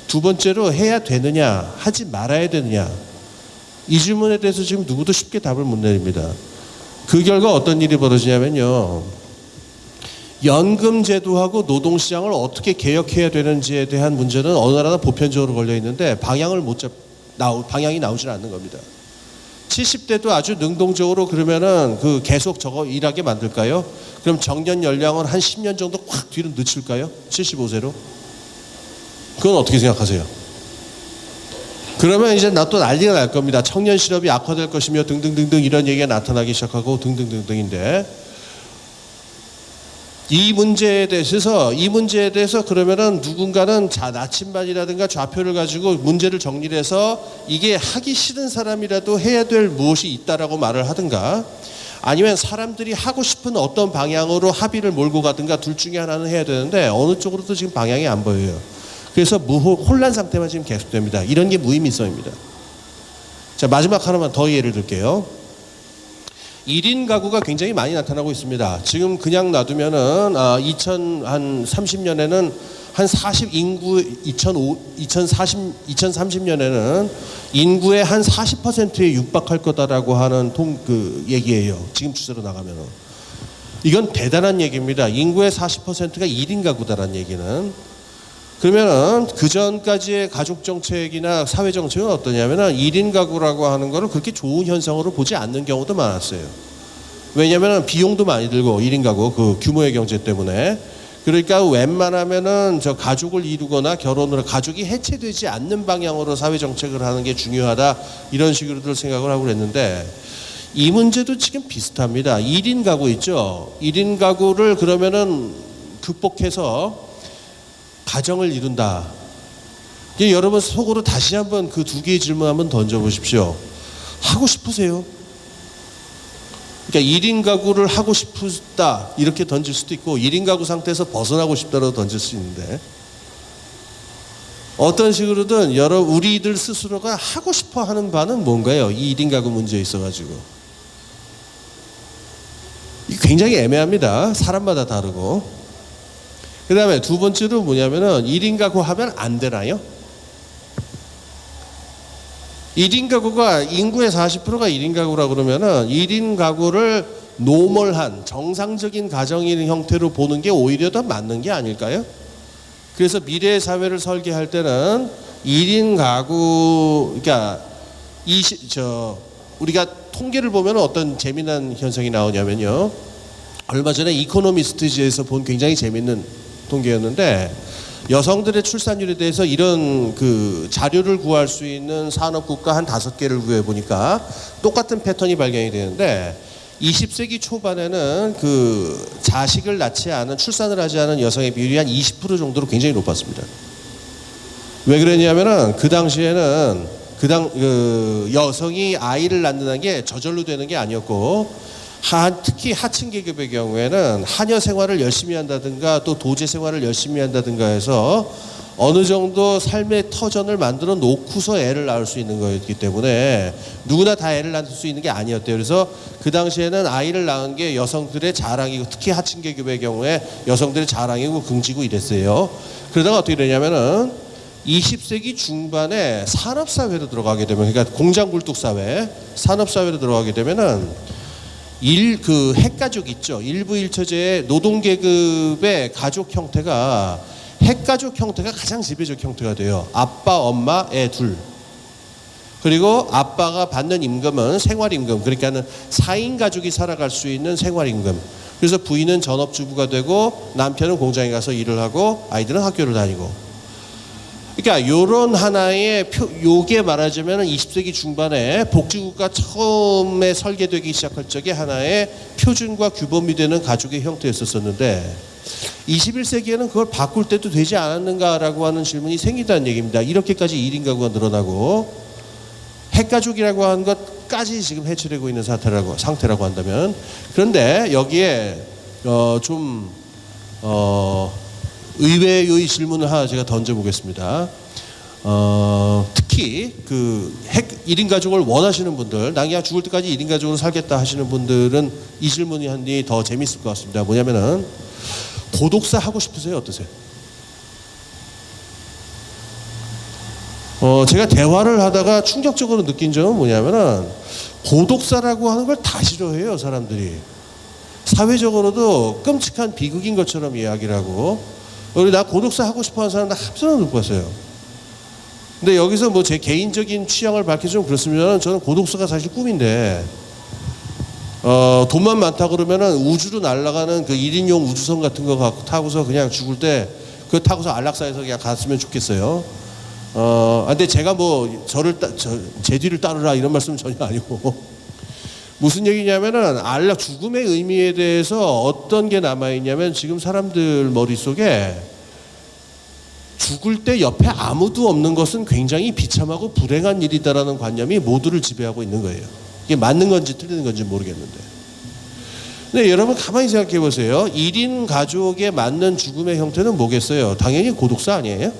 두 번째로 해야 되느냐? 하지 말아야 되느냐? 이 질문에 대해서 지금 누구도 쉽게 답을 못 내립니다. 그 결과 어떤 일이 벌어지냐면요. 연금 제도하고 노동시장을 어떻게 개혁해야 되는지에 대한 문제는 어느 나라나 보편적으로 걸려 있는데 방향이 나오질 않는 겁니다. 70대도 아주 능동적으로 그러면은 계속 저거 일하게 만들까요? 그럼 정년 연령을 한 10년 정도 확 뒤로 늦출까요? 75세로? 그건 어떻게 생각하세요? 그러면 이제 또 난리가 날 겁니다. 청년 실업이 악화될 것이며 등등등등 이런 얘기가 나타나기 시작하고 등등등등인데 이 문제에 대해서 그러면은 누군가는 나침반이라든가 좌표를 가지고 문제를 정리를 해서 이게 하기 싫은 사람이라도 해야 될 무엇이 있다라고 말을 하든가 아니면 사람들이 하고 싶은 어떤 방향으로 합의를 몰고 가든가 둘 중에 하나는 해야 되는데 어느 쪽으로도 지금 방향이 안 보여요. 그래서 혼란 상태만 지금 계속됩니다. 이런 게 무의미성입니다. 자, 마지막 하나만 더 예를 들게요. 1인 가구가 굉장히 많이 나타나고 있습니다. 지금 그냥 놔두면은 2030년에는 한 2030년에는 인구의 한 40%에 육박할 거다라고 하는 얘기예요. 지금 추세로 나가면은. 이건 대단한 얘기입니다. 인구의 40%가 1인 가구다라는 얘기는. 그러면은 그 전까지의 가족 정책이나 사회 정책은 어떠냐면은 1인 가구라고 하는 거를 그렇게 좋은 현상으로 보지 않는 경우도 많았어요. 왜냐면은 비용도 많이 들고 1인 가구 그 규모의 경제 때문에. 그러니까 웬만하면은 저 가족을 이루거나 결혼을 가족이 해체되지 않는 방향으로 사회 정책을 하는 게 중요하다 이런 식으로들 생각을 하고 그랬는데 이 문제도 지금 비슷합니다. 1인 가구 있죠. 1인 가구를 그러면은 극복해서 가정을 이룬다. 여러분 속으로 다시 한번 그 두 개의 질문 한번 던져보십시오. 하고 싶으세요? 그러니까 1인 가구를 하고 싶다 이렇게 던질 수도 있고 1인 가구 상태에서 벗어나고 싶다라고 던질 수 있는데 어떤 식으로든 우리들 스스로가 하고 싶어 하는 바는 뭔가요? 이 1인 가구 문제에 있어가지고 굉장히 애매합니다. 사람마다 다르고. 그 다음에 두 번째로 뭐냐면은 1인 가구 하면 안 되나요? 1인 가구가 인구의 40%가 1인 가구라고 그러면은 1인 가구를 노멀한 정상적인 가정인 형태로 보는 게 오히려 더 맞는 게 아닐까요? 그래서 미래의 사회를 설계할 때는 1인 가구 그러니까 우리가 통계를 보면 어떤 재미난 현상이 나오냐면요. 얼마 전에 이코노미스트지에서 본 굉장히 재밌는 통계였는데 여성들의 출산율에 대해서 이런 자료를 구할 수 있는 산업국가 한 5개를 구해 보니까 똑같은 패턴이 발견이 되는데 20세기 초반에는 자식을 낳지 않은 출산을 하지 않은 여성의 비율이 한 20% 정도로 굉장히 높았습니다. 왜 그랬냐면은 그 당시에는 여성이 아이를 낳는다는 게 저절로 되는 게 아니었고 특히 하층 계급의 경우에는 하녀 생활을 열심히 한다든가 또 도제 생활을 열심히 한다든가 해서 어느 정도 삶의 터전을 만들어 놓고서 애를 낳을 수 있는 거였기 때문에 누구나 다 애를 낳을 수 있는 게 아니었대요. 그래서 그 당시에는 아이를 낳은 게 여성들의 자랑이고, 특히 하층계급의 경우에 여성들의 자랑이고 긍지고 이랬어요. 그러다가 어떻게 되냐면은 20세기 중반에 산업사회로 들어가게 되면, 그러니까 공장굴뚝사회, 산업사회로 들어가게 되면은 그 핵가족 있죠. 일부 일처제의 노동계급의 가족 형태가 핵가족 형태가 가장 지배적 형태가 돼요. 아빠, 엄마, 애 둘. 그리고 아빠가 받는 임금은 생활임금, 그러니까는 4인 가족이 살아갈 수 있는 생활임금. 그래서 부인은 전업주부가 되고 남편은 공장에 가서 일을 하고 아이들은 학교를 다니고. 그러니까 요런 하나의 요게 말하자면 20세기 중반에 복지국가 처음에 설계되기 시작할 적에 하나의 표준과 규범이 되는 가족의 형태였었는데 21세기에는 그걸 바꿀 때도 되지 않았는가라고 하는 질문이 생긴다는 얘기입니다. 이렇게까지 1인 가구가 늘어나고 핵가족이라고 하는 것까지 지금 해체되고 있는 상태라고 한다면, 그런데 여기에 의외의 질문을 하나 제가 던져보겠습니다. 특히 그 1인 가족을 원하시는 분들, 난 그냥 죽을 때까지 1인 가족으로 살겠다 하시는 분들은 이 질문이 한이 더 재밌을 것 같습니다. 뭐냐면은 고독사 하고 싶으세요? 어떠세요? 제가 대화를 하다가 충격적으로 느낀 점은 뭐냐면은 고독사라고 하는 걸 다 싫어해요, 사람들이. 사회적으로도 끔찍한 비극인 것처럼 이야기를 하고, 우리 나 고독사 하고 싶어 하는 사람들 한 사람도 못 봤어요. 근데 여기서 뭐 제 개인적인 취향을 밝히자면 그렇습니다만, 저는 고독사가 사실 꿈인데, 돈만 많다 그러면은 우주로 날아가는 그 1인용 우주선 같은 거 갖고 타고서 그냥 죽을 때 그거 타고서 안락사에서 그냥 갔으면 좋겠어요. 근데 제가 뭐 제 뒤를 따르라 이런 말씀은 전혀 아니고 무슨 얘기냐면은 죽음의 의미에 대해서 어떤 게 남아있냐면, 지금 사람들 머릿속에 죽을 때 옆에 아무도 없는 것은 굉장히 비참하고 불행한 일이다라는 관념이 모두를 지배하고 있는 거예요. 이게 맞는 건지 틀리는 건지 모르겠는데. 근데 여러분 가만히 생각해 보세요. 1인 가족에 맞는 죽음의 형태는 뭐겠어요? 당연히 고독사 아니에요?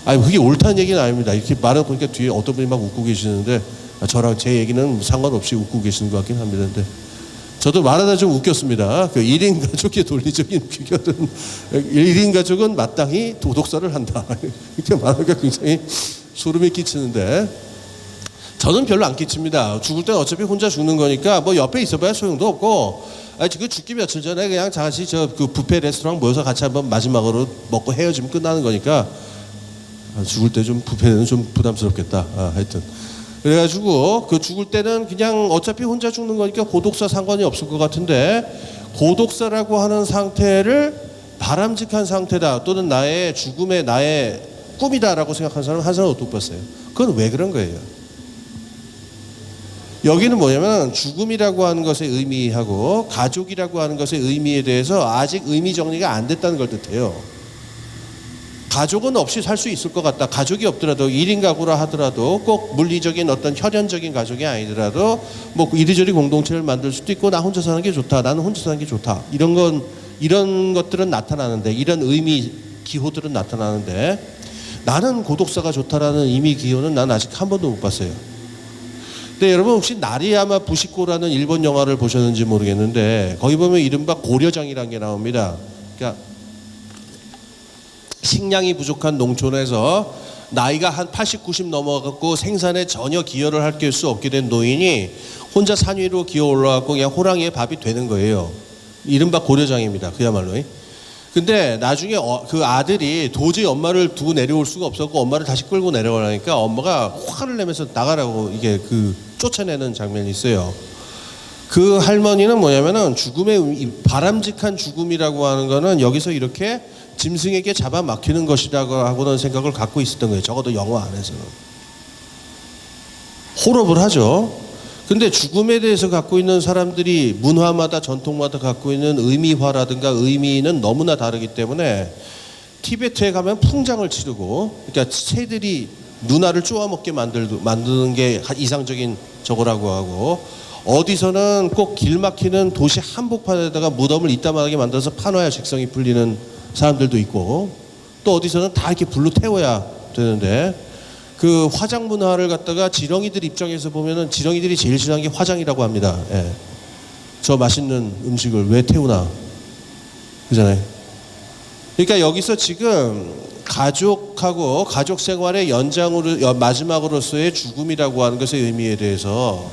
아니 그게 옳다는 얘기는 아닙니다. 이렇게 말을 보니까 뒤에 어떤 분이 막 웃고 계시는데, 저랑 제 얘기는 상관없이 웃고 계시는 것 같긴 합니다. 근데 저도 말하다 좀 웃겼습니다. 그 1인 가족의 논리적인 비결은 1인 가족은 마땅히 도독사를 한다. 이렇게 말하니까 굉장히 소름이 끼치는데, 저는 별로 안 끼칩니다. 죽을 땐 어차피 혼자 죽는 거니까 뭐 옆에 있어봐야 소용도 없고, 그 죽기 며칠 전에 그냥 같이 그 뷔페 레스토랑 모여서 같이 한번 마지막으로 먹고 헤어지면 끝나는 거니까, 죽을 때 좀 뷔페는 좀 부담스럽겠다. 하여튼 그래가지고 그 죽을 때는 그냥 어차피 혼자 죽는 거니까 고독사 상관이 없을 것 같은데, 고독사라고 하는 상태를 바람직한 상태다 또는 나의 죽음의 나의 꿈이다라고 생각하는 사람 한 사람도 못 봤어요. 그건 왜 그런 거예요? 여기는 뭐냐면 죽음이라고 하는 것의 의미하고 가족이라고 하는 것의 의미에 대해서 아직 의미 정리가 안 됐다는 걸 뜻해요. 가족은 없이 살 수 있을 것 같다. 가족이 없더라도 1인 가구라 하더라도 꼭 물리적인 어떤 혈연적인 가족이 아니더라도 뭐 이리저리 공동체를 만들 수도 있고, 나 혼자 사는 게 좋다. 나는 혼자 사는 게 좋다. 이런 것들은 나타나는데, 이런 의미 기호들은 나타나는데, 나는 고독사가 좋다라는 의미 기호는 난 아직 한 번도 못 봤어요. 근데 여러분 혹시 나리야마 부시코라는 일본 영화를 보셨는지 모르겠는데, 거기 보면 이른바 고려장이라는 게 나옵니다. 그러니까 식량이 부족한 농촌에서 나이가 한 80, 90 넘어갖고 생산에 전혀 기여를 할 수 없게 된 노인이 혼자 산 위로 기어 올라가고 그냥 호랑이의 밥이 되는 거예요. 이른바 고려장입니다. 그야말로. 근데 나중에 그 아들이 도저히 엄마를 두고 내려올 수가 없었고 엄마를 다시 끌고 내려가려니까 엄마가 화를 내면서 나가라고 이게 쫓아내는 장면이 있어요. 그 할머니는 뭐냐면은 바람직한 죽음이라고 하는 거는 여기서 이렇게 짐승에게 잡아먹히는 것이라고 하고는 생각을 갖고 있었던 거예요. 적어도 영화 안에서는. 호러블하죠. 근데 죽음에 대해서 갖고 있는 사람들이 문화마다 전통마다 갖고 있는 의미화라든가 의미는 너무나 다르기 때문에, 티베트에 가면 풍장을 치르고, 그러니까 새들이 누나를 쪼아먹게 만드는 게 이상적인 저거라고 하고, 어디서는 꼭 길 막히는 도시 한복판에다가 무덤을 이따만하게 만들어서 판화야 직성이 풀리는 사람들도 있고 또 어디서는 다 이렇게 불로 태워야 되는데 그 화장 문화를 갖다가 지렁이들 입장에서 보면은 지렁이들이 제일 싫어하는 게 화장이라고 합니다. 예. 저 맛있는 음식을 왜 태우나 그잖아요. 그러니까 여기서 지금 가족하고 가족 생활의 연장으로 마지막으로서의 죽음이라고 하는 것의 의미에 대해서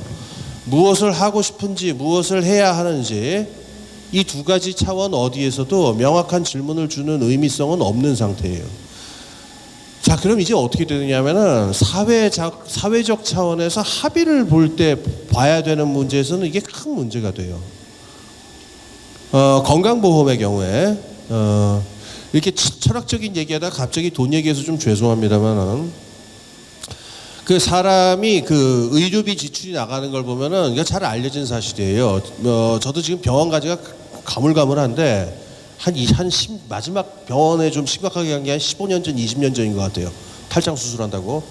무엇을 하고 싶은지 무엇을 해야 하는지 이 두 가지 차원 어디에서도 명확한 질문을 주는 의미성은 없는 상태예요. 자, 그럼 이제 어떻게 되느냐면은 사회적 차원에서 합의를 볼 때 봐야 되는 문제에서는 이게 큰 문제가 돼요. 건강보험의 경우에 이렇게 철학적인 얘기하다가 갑자기 돈 얘기해서 좀 죄송합니다만은 그 사람이 그 의료비 지출이 나가는 걸 보면은 이게 잘 알려진 사실이에요. 저도 지금 병원 가지가 가물가물한데 마지막 병원에 좀 심각하게 간 게 한 15년 전, 20년 전인 것 같아요. 탈장 수술한다고.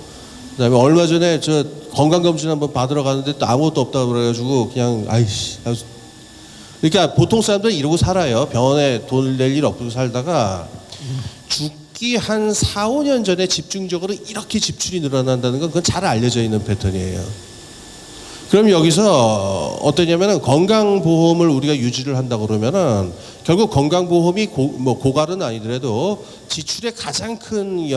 그다음에 얼마 전에 저 건강검진 한번 받으러 가는데 또 아무것도 없다고 그래가지고 그냥 아이씨. 그러니까 보통 사람들은 이러고 살아요. 병원에 돈 낼 일 없고 살다가 죽기 한 4, 5년 전에 집중적으로 이렇게 지출이 늘어난다는 건 그건 잘 알려져 있는 패턴이에요. 그럼 여기서 어떠냐면은 건강보험을 우리가 유지를 한다고 그러면은 결국 건강보험이 고갈은 아니더라도 지출의 가장 큰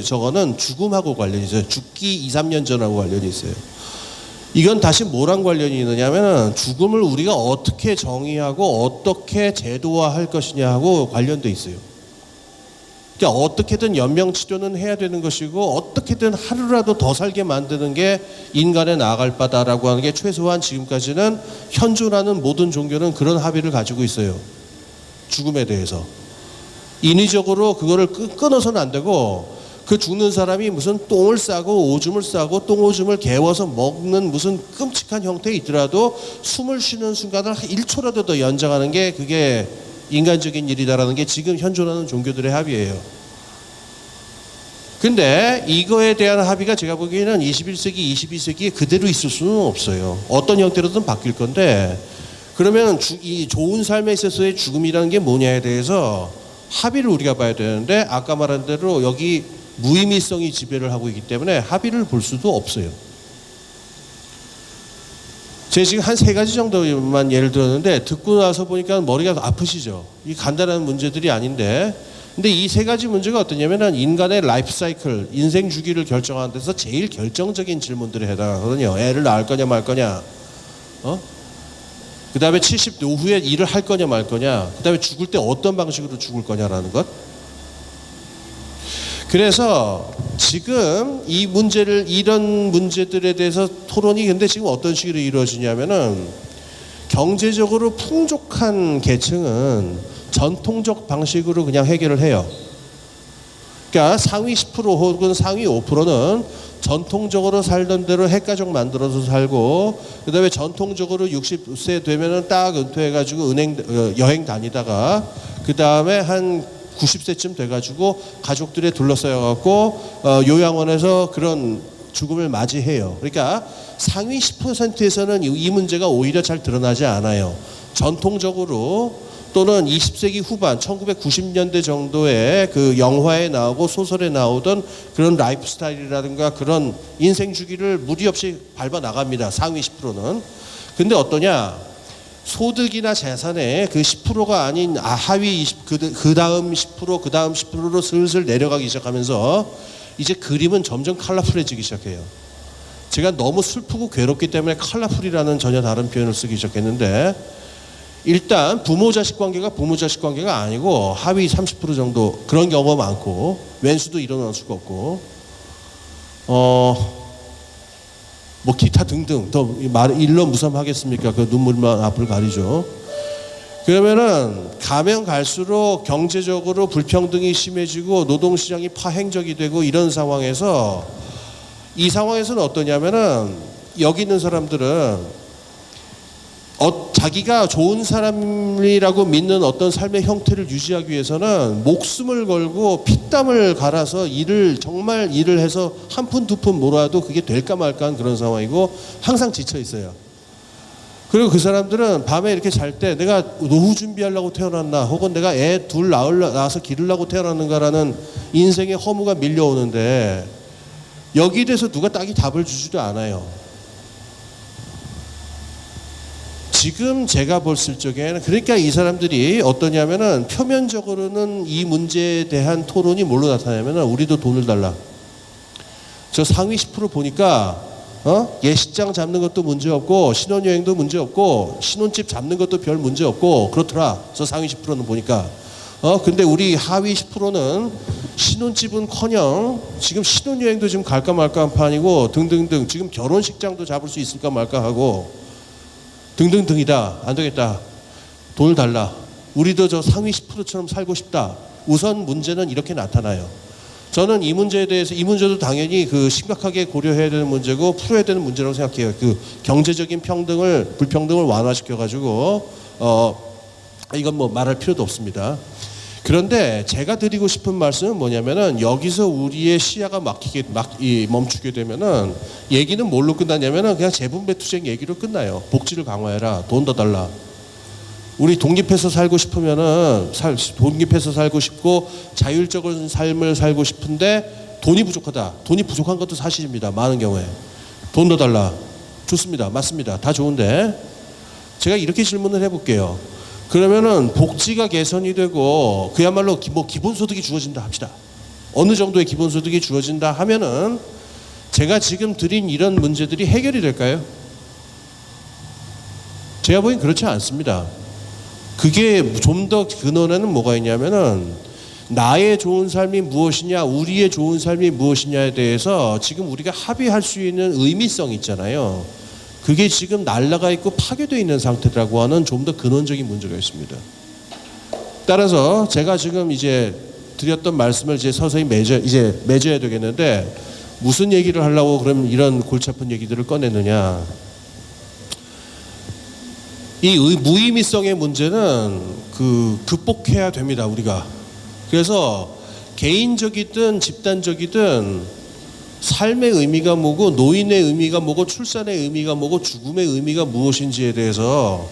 저거는 죽음하고 관련이 있어요. 죽기 2, 3년 전하고 관련이 있어요. 이건 다시 뭐랑 관련이 있느냐면은 죽음을 우리가 어떻게 정의하고 어떻게 제도화할 것이냐하고 관련돼 있어요. 그러니까 어떻게든 연명치료는 해야 되는 것이고 어떻게든 하루라도 더 살게 만드는 게 인간의 나아갈 바다라고 하는 게 최소한 지금까지는 현존하는 모든 종교는 그런 합의를 가지고 있어요. 죽음에 대해서. 인위적으로 그거를 끊어서는 안 되고 그 죽는 사람이 무슨 똥을 싸고 오줌을 싸고 똥오줌을 개워서 먹는 무슨 끔찍한 형태에 있더라도 숨을 쉬는 순간을 1초라도 더 연장하는 게 그게 인간적인 일이다라는 게 지금 현존하는 종교들의 합의예요. 근데 이거에 대한 합의가 제가 보기에는 21세기, 22세기에 그대로 있을 수는 없어요. 어떤 형태로든 바뀔 건데 그러면 이 좋은 삶에 있어서의 죽음이라는 게 뭐냐에 대해서 합의를 우리가 봐야 되는데 아까 말한 대로 여기 무의미성이 지배를 하고 있기 때문에 합의를 볼 수도 없어요. 제가 지금 한 3가지 정도만 예를 들었는데 듣고 나서 보니까 머리가 아프시죠. 이 간단한 문제들이 아닌데 근데 이 3가지 문제가 어떠냐면 인간의 라이프 사이클, 인생 주기를 결정하는 데서 제일 결정적인 질문들에 해당하거든요. 애를 낳을 거냐 말 거냐, 그 다음에 70 노후에 일을 할 거냐 말 거냐, 그 다음에 죽을 때 어떤 방식으로 죽을 거냐라는 것. 그래서 지금 이 문제를 이런 문제들에 대해서 토론이 근데 지금 어떤 식으로 이루어지냐면은 경제적으로 풍족한 계층은 전통적 방식으로 그냥 해결을 해요. 그러니까 상위 10% 혹은 상위 5%는 전통적으로 살던 대로 핵가족 만들어서 살고 그다음에 전통적으로 60세 되면은 딱 은퇴해가지고 여행 다니다가 그 다음에 한 90세쯤 돼가지고 가족들에 둘러싸여갖고 요양원에서 그런 죽음을 맞이해요. 그러니까 상위 10%에서는 이 문제가 오히려 잘 드러나지 않아요. 전통적으로 또는 20세기 후반 1990년대 정도의 그 영화에 나오고 소설에 나오던 그런 라이프 스타일이라든가 그런 인생 주기를 무리 없이 밟아 나갑니다. 상위 10%는. 근데 어떠냐? 소득이나 재산의 그 10%가 아닌 하위 20, 그 다음 10%, 그 다음 10%로 슬슬 내려가기 시작하면서 이제 그림은 점점 컬러풀해지기 시작해요. 제가 너무 슬프고 괴롭기 때문에 컬러풀이라는 전혀 다른 표현을 쓰기 시작했는데 일단 부모-자식 관계가 부모-자식 관계가 아니고 하위 30% 정도 그런 경우가 많고 왼수도 일어날 수가 없고 뭐 기타 등등 더 일러 무삼하겠습니까? 그 눈물만 앞을 가리죠. 그러면은 가면 갈수록 경제적으로 불평등이 심해지고 노동시장이 파행적이 되고 이런 상황에서 이 상황에서는 어떠냐면은 여기 있는 사람들은 자기가 좋은 사람이라고 믿는 어떤 삶의 형태를 유지하기 위해서는 목숨을 걸고 피땀을 갈아서 정말 일을 해서 한 푼 두 푼 몰아도 그게 될까 말까 한 그런 상황이고 항상 지쳐 있어요. 그리고 그 사람들은 밤에 이렇게 잘 때 내가 노후 준비하려고 태어났나 혹은 내가 애 둘 낳아서 기르려고 태어났는가라는 인생의 허무가 밀려오는데 여기에 대해서 누가 딱히 답을 주지도 않아요. 지금 제가 봤을 적에는 그러니까 이 사람들이 어떠냐면은 표면적으로는 이 문제에 대한 토론이 뭘로 나타나냐면은 우리도 돈을 달라. 저 상위 10% 보니까 예식장 잡는 것도 문제 없고 신혼여행도 문제 없고 신혼집 잡는 것도 별 문제 없고 그렇더라. 저 상위 10%는 보니까. 근데 우리 하위 10%는 신혼집은커녕 지금 신혼여행도 지금 갈까 말까 한 판이고 등등등 지금 결혼식장도 잡을 수 있을까 말까 하고 등등등이다. 안 되겠다. 돈을 달라. 우리도 저 상위 10%처럼 살고 싶다. 우선 문제는 이렇게 나타나요. 저는 이 문제에 대해서 이 문제도 당연히 그 심각하게 고려해야 되는 문제고 풀어야 되는 문제라고 생각해요. 그 경제적인 불평등을 완화시켜 가지고 이건 뭐 말할 필요도 없습니다. 그런데 제가 드리고 싶은 말씀은 뭐냐면은 여기서 우리의 시야가 멈추게 되면은 얘기는 뭘로 끝나냐면은 그냥 재분배 투쟁 얘기로 끝나요. 복지를 강화해라. 돈 더 달라. 우리 독립해서 살고 싶으면은 독립해서 살고 싶고 자율적인 삶을 살고 싶은데 돈이 부족하다. 돈이 부족한 것도 사실입니다. 많은 경우에 돈 더 달라. 좋습니다. 맞습니다. 다 좋은데 제가 이렇게 질문을 해볼게요. 그러면은 복지가 개선이 되고 그야말로 기본소득이 주어진다 합시다. 어느 정도의 기본소득이 주어진다 하면은 제가 지금 드린 이런 문제들이 해결이 될까요? 제가 보기엔 그렇지 않습니다. 그게 좀 더 근원에는 뭐가 있냐면은 나의 좋은 삶이 무엇이냐, 우리의 좋은 삶이 무엇이냐에 대해서 지금 우리가 합의할 수 있는 의미성이 있잖아요. 그게 지금 날라가 있고 파괴되어 있는 상태라고 하는 좀 더 근원적인 문제가 있습니다. 따라서 제가 지금 이제 드렸던 말씀을 이제 서서히 맺어야 되겠는데 무슨 얘기를 하려고 그럼 이런 골치 아픈 얘기들을 꺼냈느냐. 이 무의미성의 문제는 극복해야 됩니다, 우리가. 그래서 개인적이든 집단적이든 삶의 의미가 뭐고 노인의 의미가 뭐고 출산의 의미가 뭐고 죽음의 의미가 무엇인지에 대해서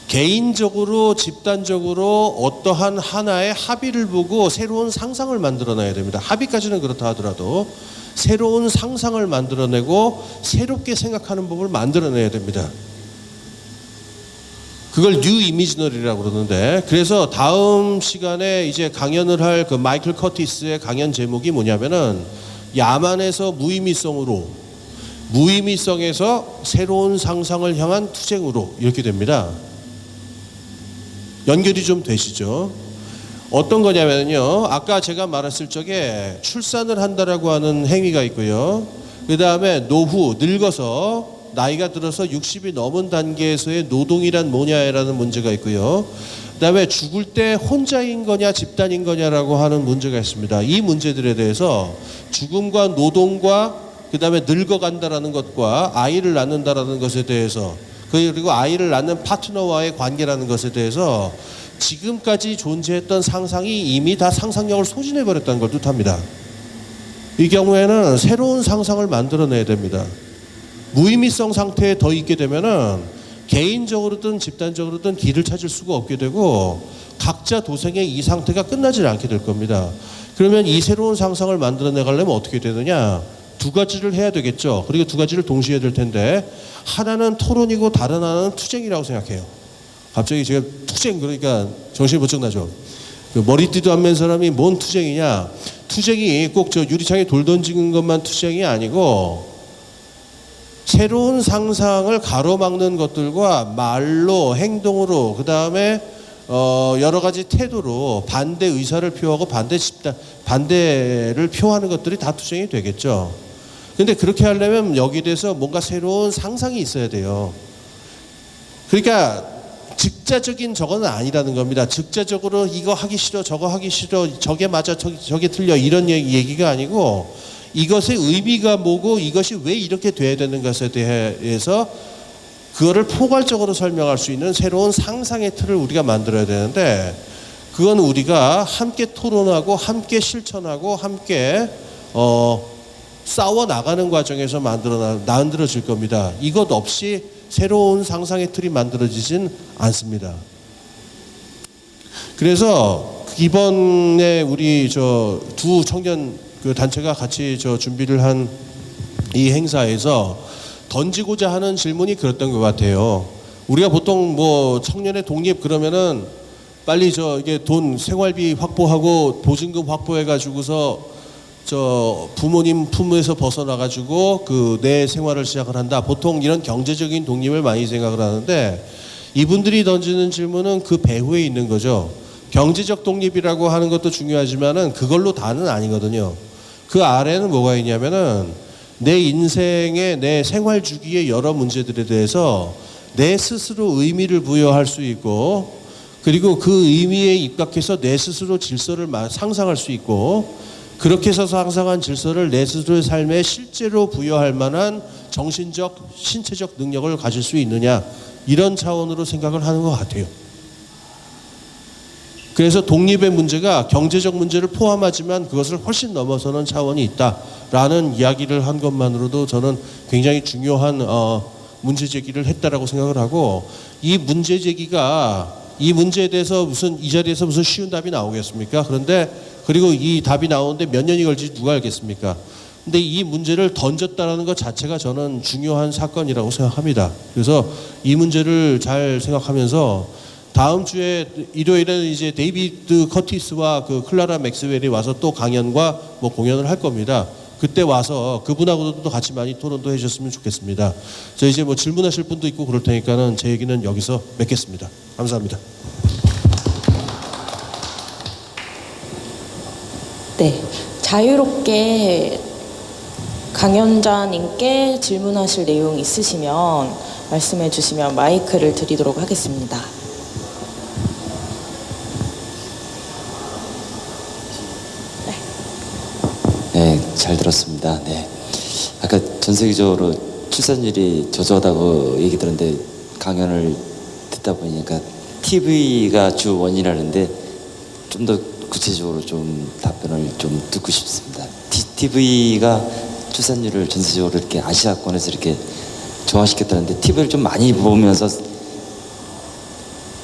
개인적으로 집단적으로 어떠한 하나의 합의를 보고 새로운 상상을 만들어내야 됩니다. 합의까지는 그렇다 하더라도 새로운 상상을 만들어내고 새롭게 생각하는 법을 만들어내야 됩니다. 그걸 뉴 이미지너리라고 그러는데 그래서 다음 시간에 이제 강연을 할 그 마이클 커티스의 강연 제목이 뭐냐면은 야만에서 무의미성에서 새로운 상상을 향한 투쟁으로 이렇게 됩니다. 연결이 좀 되시죠? 어떤 거냐면요. 아까 제가 말했을 적에 출산을 한다라고 하는 행위가 있고요. 그 다음에 노후, 늙어서 나이가 들어서 60이 넘은 단계에서의 노동이란 뭐냐라는 문제가 있고요. 그 다음에 죽을 때 혼자인 거냐 집단인 거냐라고 하는 문제가 있습니다. 이 문제들에 대해서 죽음과 노동과 그 다음에 늙어간다라는 것과 아이를 낳는다라는 것에 대해서 그리고 아이를 낳는 파트너와의 관계라는 것에 대해서 지금까지 존재했던 상상이 이미 다 상상력을 소진해버렸다는 걸 뜻합니다. 이 경우에는 새로운 상상을 만들어내야 됩니다. 무의미성 상태에 더 있게 되면은 개인적으로든 집단적으로든 길을 찾을 수가 없게 되고 각자 도생의 이 상태가 끝나지 않게 될 겁니다. 그러면 이 새로운 상상을 만들어내가려면 어떻게 되느냐? 두 가지를 해야 되겠죠. 그리고 두 가지를 동시에 해야 될 텐데 하나는 토론이고 다른 하나는 투쟁이라고 생각해요. 갑자기 제가 투쟁 그러니까 정신이 번쩍 나죠. 머리띠도 안 맨 사람이 뭔 투쟁이냐? 투쟁이 꼭 저 유리창에 돌 던지는 것만 투쟁이 아니고 새로운 상상을 가로막는 것들과 말로 행동으로 그 다음에 여러 가지 태도로 반대 의사를 표하고 반대를 표하는 것들이 다 투쟁이 되겠죠. 근데 그렇게 하려면 여기에 대해서 뭔가 새로운 상상이 있어야 돼요. 그러니까 즉자적인 저거는 아니라는 겁니다. 즉자적으로 이거 하기 싫어 저거 하기 싫어 저게 맞아 저게 틀려 이런 얘기가 아니고 이것의 의미가 뭐고 이것이 왜 이렇게 돼야 되는 것에 대해서 그거를 포괄적으로 설명할 수 있는 새로운 상상의 틀을 우리가 만들어야 되는데 그건 우리가 함께 토론하고 함께 실천하고 함께 싸워 나가는 과정에서 만들어질 겁니다. 이것 없이 새로운 상상의 틀이 만들어지진 않습니다. 그래서 이번에 우리 저 두 청년 그 단체가 같이 저 준비를 한 이 행사에서 던지고자 하는 질문이 그랬던 것 같아요. 우리가 보통 뭐 청년의 독립 그러면은 빨리 저 이게 돈 생활비 확보하고 보증금 확보해 가지고서 저 부모님 품에서 벗어나 가지고 그 내 생활을 시작을 한다. 보통 이런 경제적인 독립을 많이 생각을 하는데 이분들이 던지는 질문은 그 배후에 있는 거죠. 경제적 독립이라고 하는 것도 중요하지만은 그걸로 다는 아니거든요. 그 아래는 뭐가 있냐면은 내 인생의 내 생활 주기의 여러 문제들에 대해서 내 스스로 의미를 부여할 수 있고 그리고 그 의미에 입각해서 내 스스로 질서를 상상할 수 있고 그렇게 해서 상상한 질서를 내 스스로의 삶에 실제로 부여할 만한 정신적, 신체적 능력을 가질 수 있느냐 이런 차원으로 생각을 하는 것 같아요. 그래서 독립의 문제가 경제적 문제를 포함하지만 그것을 훨씬 넘어서는 차원이 있다라는 이야기를 한 것만으로도 저는 굉장히 중요한 문제 제기를 했다라고 생각을 하고 이 문제 제기가 이 문제에 대해서 무슨 이 자리에서 무슨 쉬운 답이 나오겠습니까? 그런데 그리고 이 답이 나오는데 몇 년이 걸릴지 누가 알겠습니까? 근데 이 문제를 던졌다라는 것 자체가 저는 중요한 사건이라고 생각합니다. 그래서 이 문제를 잘 생각하면서 다음 주에 일요일에는 이제 데이비드 커티스와 그 클라라 맥스웰이 와서 또 강연과 뭐 공연을 할 겁니다. 그때 와서 그분하고도 같이 많이 토론도 해주셨으면 좋겠습니다. 저 이제 뭐 질문하실 분도 있고 그럴 테니까는 제 얘기는 여기서 맺겠습니다. 감사합니다. 네, 자유롭게 강연자님께 질문하실 내용 있으시면 말씀해 주시면 마이크를 드리도록 하겠습니다. 네, 잘 들었습니다. 네. 아까 전 세계적으로 출산율이 저조하다고 얘기 들었는데 강연을 듣다 보니까 TV가 주 원인이라는데 좀 더 구체적으로 좀 답변을 좀 듣고 싶습니다. TV가 출산율을 전세적으로 이렇게 아시아권에서 이렇게 저하시켰다는데 TV를 좀 많이 보면서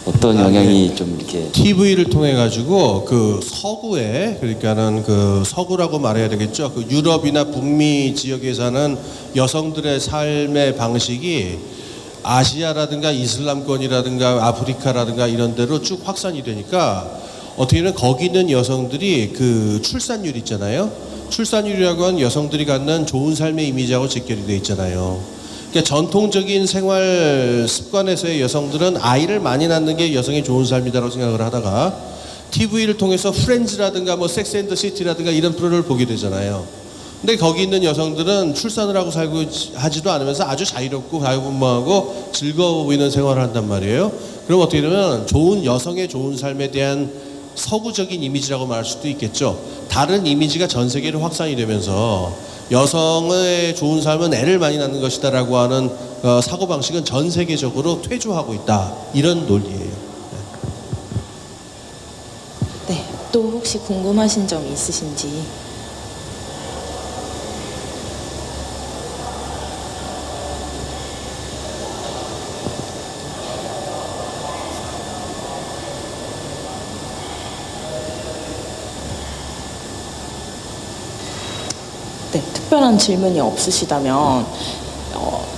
어떤 영향이 좀 이렇게 TV를 통해 가지고 그 서구에 그러니까는 그 서구라고 말해야 되겠죠. 그 유럽이나 북미 지역에 사는 여성들의 삶의 방식이 아시아라든가 이슬람권이라든가 아프리카라든가 이런 데로 쭉 확산이 되니까 어떻게 보면 거기 있는 여성들이 그 출산율 있잖아요. 출산율이라고 하는 여성들이 갖는 좋은 삶의 이미지하고 직결이 돼 있잖아요. 그러니까 전통적인 생활 습관에서의 여성들은 아이를 많이 낳는 게 여성의 좋은 삶이다라고 생각을 하다가 TV를 통해서 프렌즈라든가 뭐 섹스 앤 더 시티라든가 이런 프로를 보게 되잖아요. 근데 거기 있는 여성들은 출산을 하고 살고 하지도 않으면서 아주 자유롭고 자유분방하고 즐거워 보이는 생활을 한단 말이에요. 그럼 어떻게 되면 좋은 여성의 좋은 삶에 대한 서구적인 이미지라고 말할 수도 있겠죠. 다른 이미지가 전 세계로 확산이 되면서 여성의 좋은 삶은 애를 많이 낳는 것이다라고 하는 사고방식은 전 세계적으로 퇴조하고 있다. 이런 논리예요. 네, 또 혹시 궁금하신 점이 있으신지. 네, 특별한 질문이 없으시다면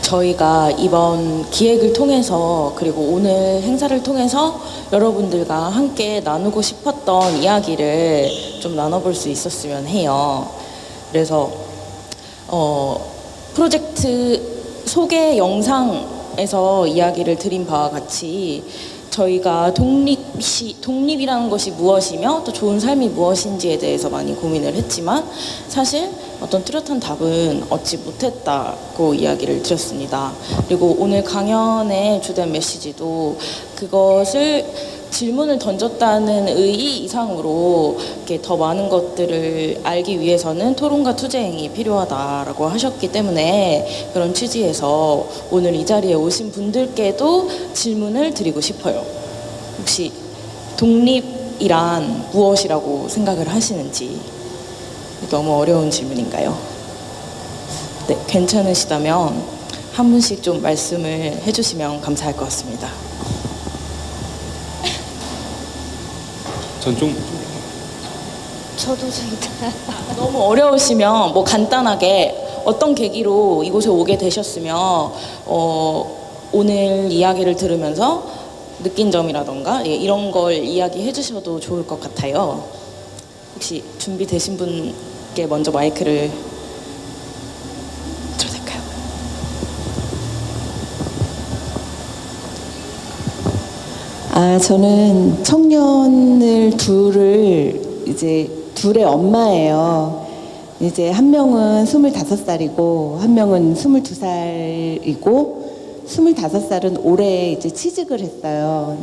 저희가 이번 기획을 통해서 그리고 오늘 행사를 통해서 여러분들과 함께 나누고 싶었던 이야기를 좀 나눠볼 수 있었으면 해요. 그래서 프로젝트 소개 영상에서 이야기를 드린 바와 같이 저희가 독립이라는 것이 무엇이며 또 좋은 삶이 무엇인지에 대해서 많이 고민을 했지만 사실 어떤 뚜렷한 답은 얻지 못했다고 이야기를 드렸습니다. 그리고 오늘 강연의 주된 메시지도 그것을 질문을 던졌다는 의의 이상으로 이렇게 더 많은 것들을 알기 위해서는 토론과 투쟁이 필요하다라고 하셨기 때문에 그런 취지에서 오늘 이 자리에 오신 분들께도 질문을 드리고 싶어요. 혹시 독립이란 무엇이라고 생각을 하시는지. 너무 어려운 질문인가요? 네, 괜찮으시다면 한 분씩 좀 말씀을 해주시면 감사할 것 같습니다. 전 좀 저도 너무 어려우시면 뭐 간단하게 어떤 계기로 이곳에 오게 되셨으며 오늘 이야기를 들으면서 느낀 점이라던가 이런 걸 이야기해 주셔도 좋을 것 같아요. 혹시 준비되신 분께 먼저 마이크를 드려도 될까요? 저는 청년을 둘의 엄마예요. 이제 한 명은 25살이고 한 명은 22살이고 25살은 올해 이제 취직을 했어요.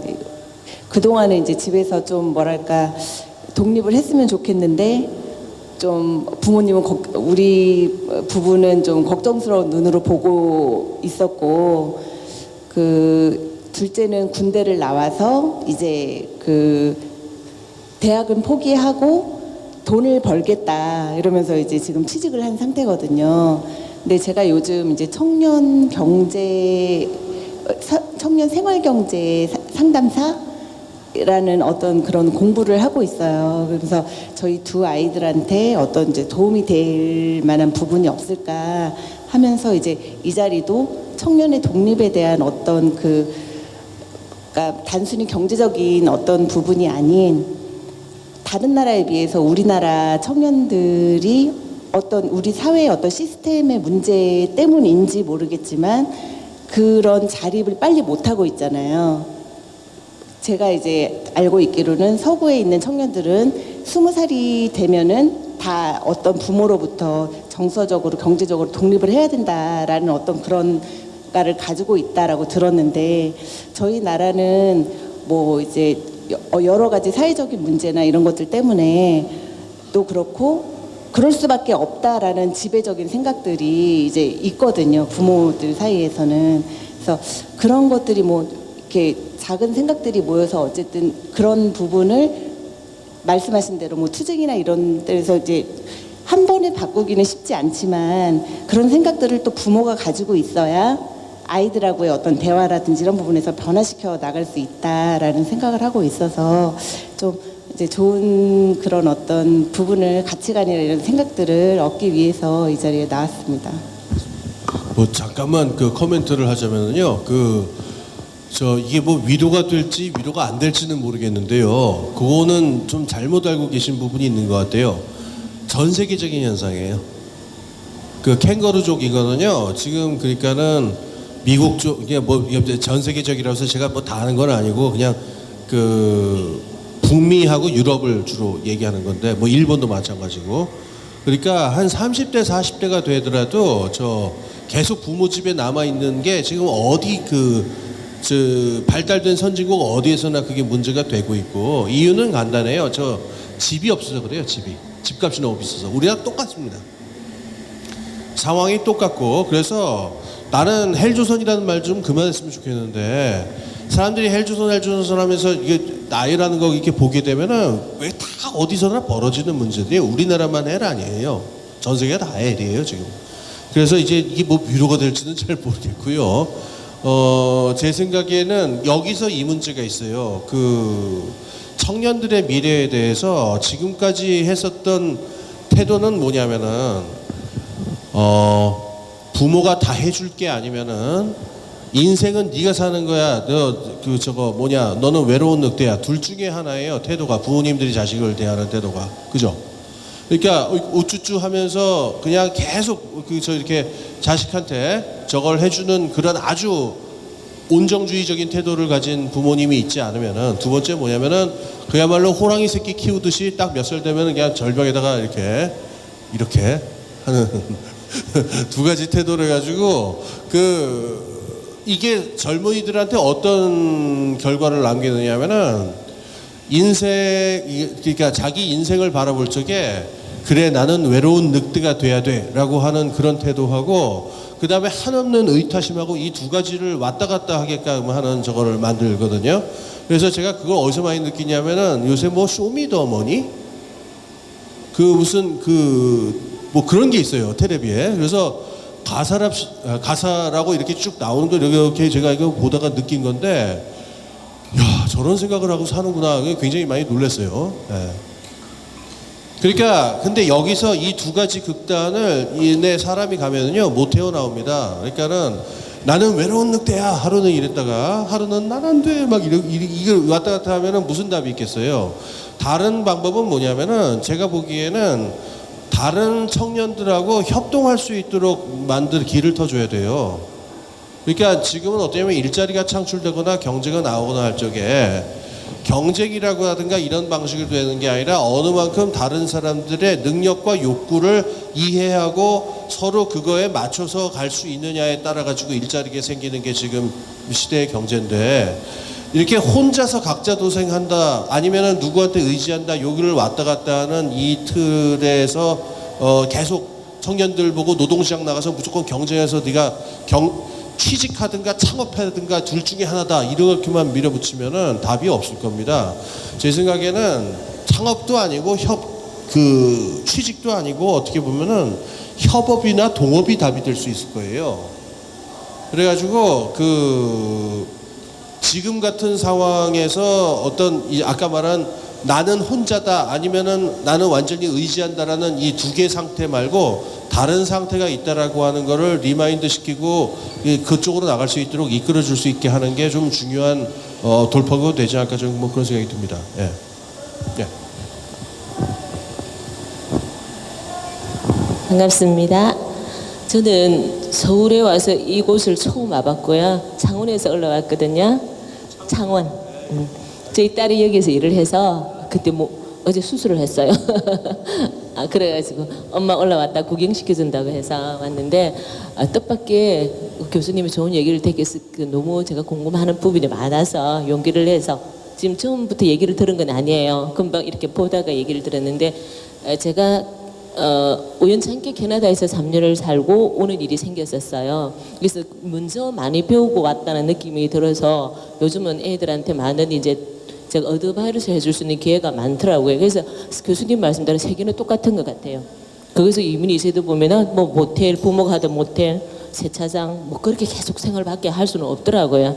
그동안은 이제 집에서 좀 뭐랄까 독립을 했으면 좋겠는데 좀 부모님은 우리 부부는 좀 걱정스러운 눈으로 보고 있었고 그 둘째는 군대를 나와서 이제 그 대학은 포기하고 돈을 벌겠다 이러면서 이제 지금 취직을 한 상태거든요. 근데 제가 요즘 이제 청년 생활 경제 상담사라는 어떤 그런 공부를 하고 있어요. 그래서 저희 두 아이들한테 어떤 이제 도움이 될 만한 부분이 없을까 하면서 이제 이 자리도 청년의 독립에 대한 어떤 그러니까 단순히 경제적인 어떤 부분이 아닌 다른 나라에 비해서 우리나라 청년들이 어떤 우리 사회의 어떤 시스템의 문제 때문인지 모르겠지만 그런 자립을 빨리 못하고 있잖아요. 제가 이제 알고 있기로는 서구에 있는 청년들은 20살이 되면은 다 어떤 부모로부터 정서적으로 경제적으로 독립을 해야 된다라는 어떤 그런 가를 가지고 있다라고 들었는데 저희 나라는 뭐 이제 여러 가지 사회적인 문제나 이런 것들 때문에 또 그렇고 그럴 수밖에 없다라는 지배적인 생각들이 이제 있거든요. 부모들 사이에서는. 그래서 그런 것들이 뭐 이렇게 작은 생각들이 모여서 어쨌든 그런 부분을 말씀하신 대로 뭐 투쟁이나 이런 데서 이제 한 번에 바꾸기는 쉽지 않지만 그런 생각들을 또 부모가 가지고 있어야 아이들하고의 어떤 대화라든지 이런 부분에서 변화시켜 나갈 수 있다라는 생각을 하고 있어서 좀 이제 좋은 그런 어떤 부분을 가치관이나 이런 생각들을 얻기 위해서 이 자리에 나왔습니다. 뭐 잠깐만 그 코멘트를 하자면요. 이게 뭐 위로가 될지 위로가 안 될지는 모르겠는데요. 그거는 좀 잘못 알고 계신 부분이 있는 것 같아요. 전 세계적인 현상이에요. 그 캥거루족이거든요. 지금 그러니까는 미국 쪽 이게 뭐 전 세계적이라서 제가 뭐 다 아는 건 아니고 그냥 그 북미하고 유럽을 주로 얘기하는 건데 뭐 일본도 마찬가지고 그러니까 한 30대 40대가 되더라도 계속 부모 집에 남아 있는 게 지금 어디 발달된 선진국 어디에서나 그게 문제가 되고 있고 이유는 간단해요. 집이 없어서 그래요. 집값이 너무 비싸서 우리랑 똑같습니다. 상황이 똑같고 그래서 나는 헬조선이라는 말 좀 그만했으면 좋겠는데 사람들이 헬조선 하면서 이게 나이라는 거 이렇게 보게 되면은 왜 다 어디서나 벌어지는 문제들이 우리나라만 헬 아니에요. 전 세계가 다 헬이에요 지금. 그래서 이제 이게 뭐 위로가 될지는 잘 모르겠고요. 제 생각에는 여기서 이 문제가 있어요. 청년들의 미래에 대해서 지금까지 했었던 태도는 뭐냐면은 부모가 다 해줄 게 아니면은 인생은 네가 사는 거야. 너는 외로운 늑대야. 둘 중에 하나예요. 태도가 부모님들이 자식을 대하는 태도가 그죠? 그러니까 우쭈쭈 하면서 그냥 계속 이렇게 자식한테 저걸 해주는 그런 아주 온정주의적인 태도를 가진 부모님이 있지 않으면은 두 번째 뭐냐면은 그야말로 호랑이 새끼 키우듯이 딱 몇 살 되면은 그냥 절벽에다가 이렇게 하는 두 가지 태도를 가지고 이게 젊은이들한테 어떤 결과를 남기느냐면은 그러니까 자기 인생을 바라볼 적에 그래 나는 외로운 늑대가 돼야 돼라고 하는 그런 태도하고 그 다음에 한없는 의타심하고 이 두 가지를 왔다 갔다 하게끔 하는 저거를 만들거든요. 그래서 제가 그걸 어디서 많이 느끼냐면은 요새 뭐 쇼미더머니 뭐 그런 게 있어요 텔레비에. 그래서 가사라고 이렇게 쭉 나오는 거 이렇게 제가 이거 보다가 느낀 건데, 야, 저런 생각을 하고 사는구나. 굉장히 많이 놀랐어요. 예. 그러니까 근데 여기서 이 두 가지 극단을 이내 사람이 가면은요 못 헤어나옵니다. 그러니까는 나는 외로운 늑대야 하루는 이랬다가 하루는 난 안 돼 막 이걸 왔다 갔다 하면은 무슨 답이 있겠어요. 다른 방법은 뭐냐면은 제가 보기에는 다른 청년들하고 협동할 수 있도록 만들 길을 터줘야 돼요. 그러니까 지금은 어쩌면 일자리가 창출되거나 경제가 나오거나 할 적에 경쟁이라고 하든가 이런 방식으로 되는 게 아니라 어느 만큼 다른 사람들의 능력과 욕구를 이해하고 서로 그거에 맞춰서 갈 수 있느냐에 따라 가지고 일자리가 생기는 게 지금 시대의 경제인데, 이렇게 혼자서 각자 도생한다 아니면은 누구한테 의지한다 여기를 왔다 갔다 하는 이 틀에서 계속 청년들 보고 노동시장 나가서 무조건 경쟁해서 네가 취직하든가 창업하든가 둘 중에 하나다 이렇게만 밀어붙이면은 답이 없을 겁니다. 제 생각에는 창업도 아니고 취직도 아니고 어떻게 보면은 협업이나 동업이 답이 될 수 있을 거예요. 그래가지고 지금 같은 상황에서 어떤 아까 말한 나는 혼자다 아니면은 나는 완전히 의지한다라는 이 두 개 상태 말고 다른 상태가 있다라고 하는 거를 리마인드 시키고 그쪽으로 나갈 수 있도록 이끌어 줄 수 있게 하는 게 좀 중요한 돌파구가 되지 않을까 저는 뭐 그런 생각이 듭니다. 예. 예. 반갑습니다. 저는 서울에 와서 이곳을 처음 와봤고요. 창원에서 올라왔거든요. 창원. 저희 딸이 여기서 일을 해서 그때 어제 수술을 했어요. 그래가지고 엄마 올라왔다 구경시켜준다고 해서 왔는데 뜻밖의 교수님이 좋은 얘기를 되게 너무 제가 궁금해하는 부분이 많아서 용기를 내서 지금 처음부터 얘기를 들은 건 아니에요. 금방 이렇게 보다가 얘기를 들었는데 제가 우연찮게 캐나다에서 3년을 살고 오는 일이 생겼었어요. 그래서 먼저 많이 배우고 왔다는 느낌이 들어서 요즘은 애들한테 많은 이제 제가 어드바이스 해줄 수 있는 기회가 많더라고요. 그래서 교수님 말씀대로 세계는 똑같은 것 같아요. 거기서 이민이 있어도 보면은 뭐 모텔, 부모가 하던 모텔, 세차장 뭐 그렇게 계속 생활밖에 할 수는 없더라고요.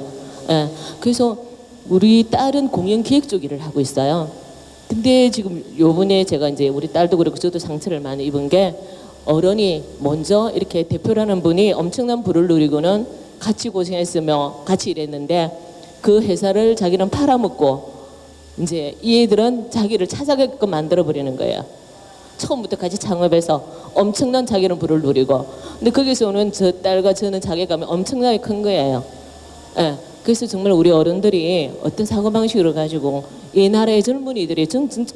예. 그래서 우리 딸은 공연 기획 쪽 일을 하고 있어요. 근데 지금 요번에 제가 이제 우리 딸도 그렇고 저도 상처를 많이 입은 게 어른이 먼저 이렇게 대표라는 분이 엄청난 부를 누리고는 같이 고생했으며 같이 일했는데 그 회사를 자기는 팔아먹고 이제 이 애들은 자기를 찾아가게끔 만들어버리는 거예요. 처음부터 같이 창업해서 엄청난 자기는 부를 누리고 근데 거기서 오는 저 딸과 저는 자괴감이 엄청나게 큰 거예요. 예. 그래서 정말 우리 어른들이 어떤 사고방식으로 가지고 이 나라의 젊은이들이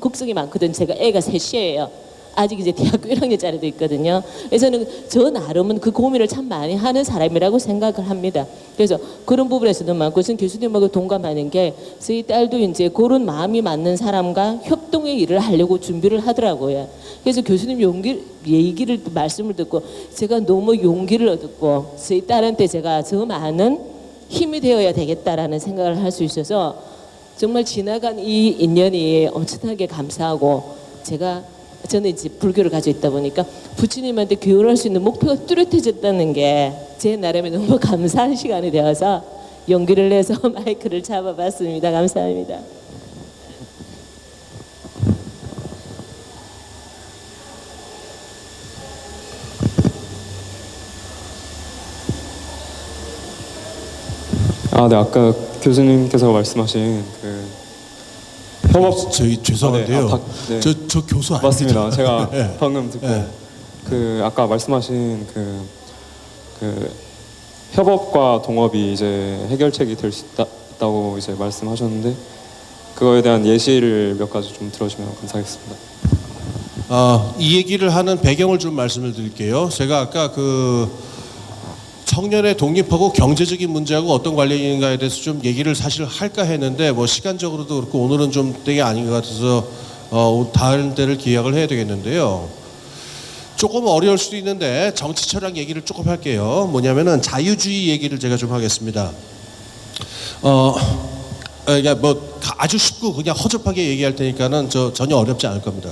국성이 많거든. 제가 애가 셋이에요. 아직 이제 대학교 1학년짜리도 있거든요. 그래서 저는 저 나름은 그 고민을 참 많이 하는 사람이라고 생각을 합니다. 그래서 그런 부분에서도 많고 저는 교수님하고 동감하는 게 저희 딸도 이제 그런 마음이 맞는 사람과 협동의 일을 하려고 준비를 하더라고요. 그래서 교수님 얘기를 말씀을 듣고 제가 너무 용기를 얻었고 저희 딸한테 제가 저 많은 힘이 되어야 되겠다라는 생각을 할 수 있어서 정말 지나간 이 인연이 엄청나게 감사하고 저는 이제 불교를 가지고 있다 보니까 부처님한테 교육할 수 있는 목표가 뚜렷해졌다는 게 제 나름에 너무 감사한 시간이 되어서 용기를 내서 마이크를 잡아봤습니다. 감사합니다. 네, 아까 교수님께서 말씀하신 그 협업 저희 죄송한데요. 네. 저 교수 아닙니다. 맞습니다. 제가 네. 방금 듣고 네. 그 아까 말씀하신 그 협업과 동업이 이제 해결책이 될 수 있다고 이제 말씀하셨는데 그거에 대한 예시를 몇 가지 좀 들어주면 감사하겠습니다. 이 얘기를 하는 배경을 좀 말씀을 드릴게요. 제가 아까 청년의 독립하고 경제적인 문제하고 어떤 관련이 있는가에 대해서 좀 얘기를 사실 할까 했는데 뭐 시간적으로도 그렇고 오늘은 좀 때가 아닌 것 같아서 다른 때를 기약을 해야 되겠는데요. 조금 어려울 수도 있는데 정치 철학 얘기를 조금 할게요. 뭐냐면은 자유주의 얘기를 제가 좀 하겠습니다. 그러니까 뭐 아주 쉽고 그냥 허접하게 얘기할 테니까는 전혀 어렵지 않을 겁니다.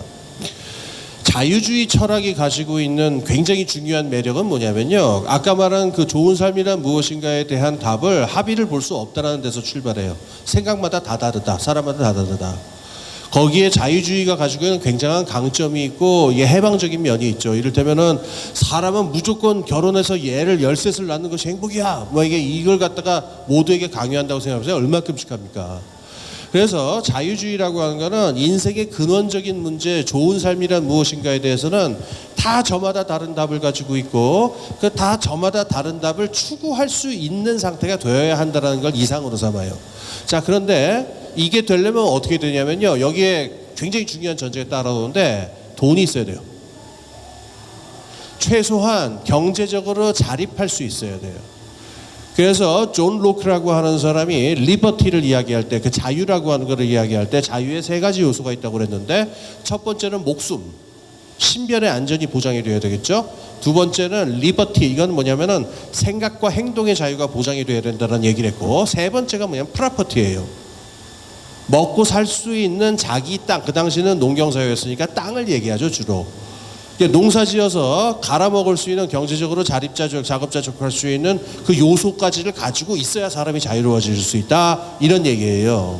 자유주의 철학이 가지고 있는 굉장히 중요한 매력은 뭐냐면요. 아까 말한 그 좋은 삶이란 무엇인가에 대한 답을 합의를 볼 수 없다는 데서 출발해요. 생각마다 다 다르다. 사람마다 다 다르다. 거기에 자유주의가 가지고 있는 굉장한 강점이 있고 해방적인 면이 있죠. 이를테면은 사람은 무조건 결혼해서 얘를 13을 낳는 것이 행복이야. 뭐 이걸 갖다가 모두에게 강요한다고 생각하세요. 얼마나 끔찍합니까? 그래서 자유주의라고 하는 거는 인생의 근원적인 문제, 좋은 삶이란 무엇인가에 대해서는 다 저마다 다른 답을 가지고 있고 그 다 저마다 다른 답을 추구할 수 있는 상태가 되어야 한다는 걸 이상으로 삼아요. 자, 그런데 이게 되려면 어떻게 되냐면요. 여기에 굉장히 중요한 전제가 따라오는데 돈이 있어야 돼요. 최소한 경제적으로 자립할 수 있어야 돼요. 그래서 존 로크라고 하는 사람이 리버티를 이야기할 때, 그 자유라고 하는 것을 이야기할 때 자유에 3가지 요소가 있다고 그랬는데, 첫 번째는 목숨, 신변의 안전이 보장이 돼야 되겠죠. 두 번째는 리버티, 이건 뭐냐면은 생각과 행동의 자유가 보장이 돼야 된다는 얘기를 했고, 세 번째가 뭐냐면 프라퍼티예요. 먹고 살 수 있는 자기 땅, 그 당시는 농경사회였으니까 땅을 얘기하죠, 주로. 농사지어서 갈아먹을 수 있는 경제적으로 자립자족, 작업자족할 수 있는 그 요소까지를 가지고 있어야 사람이 자유로워질 수 있다, 이런 얘기예요.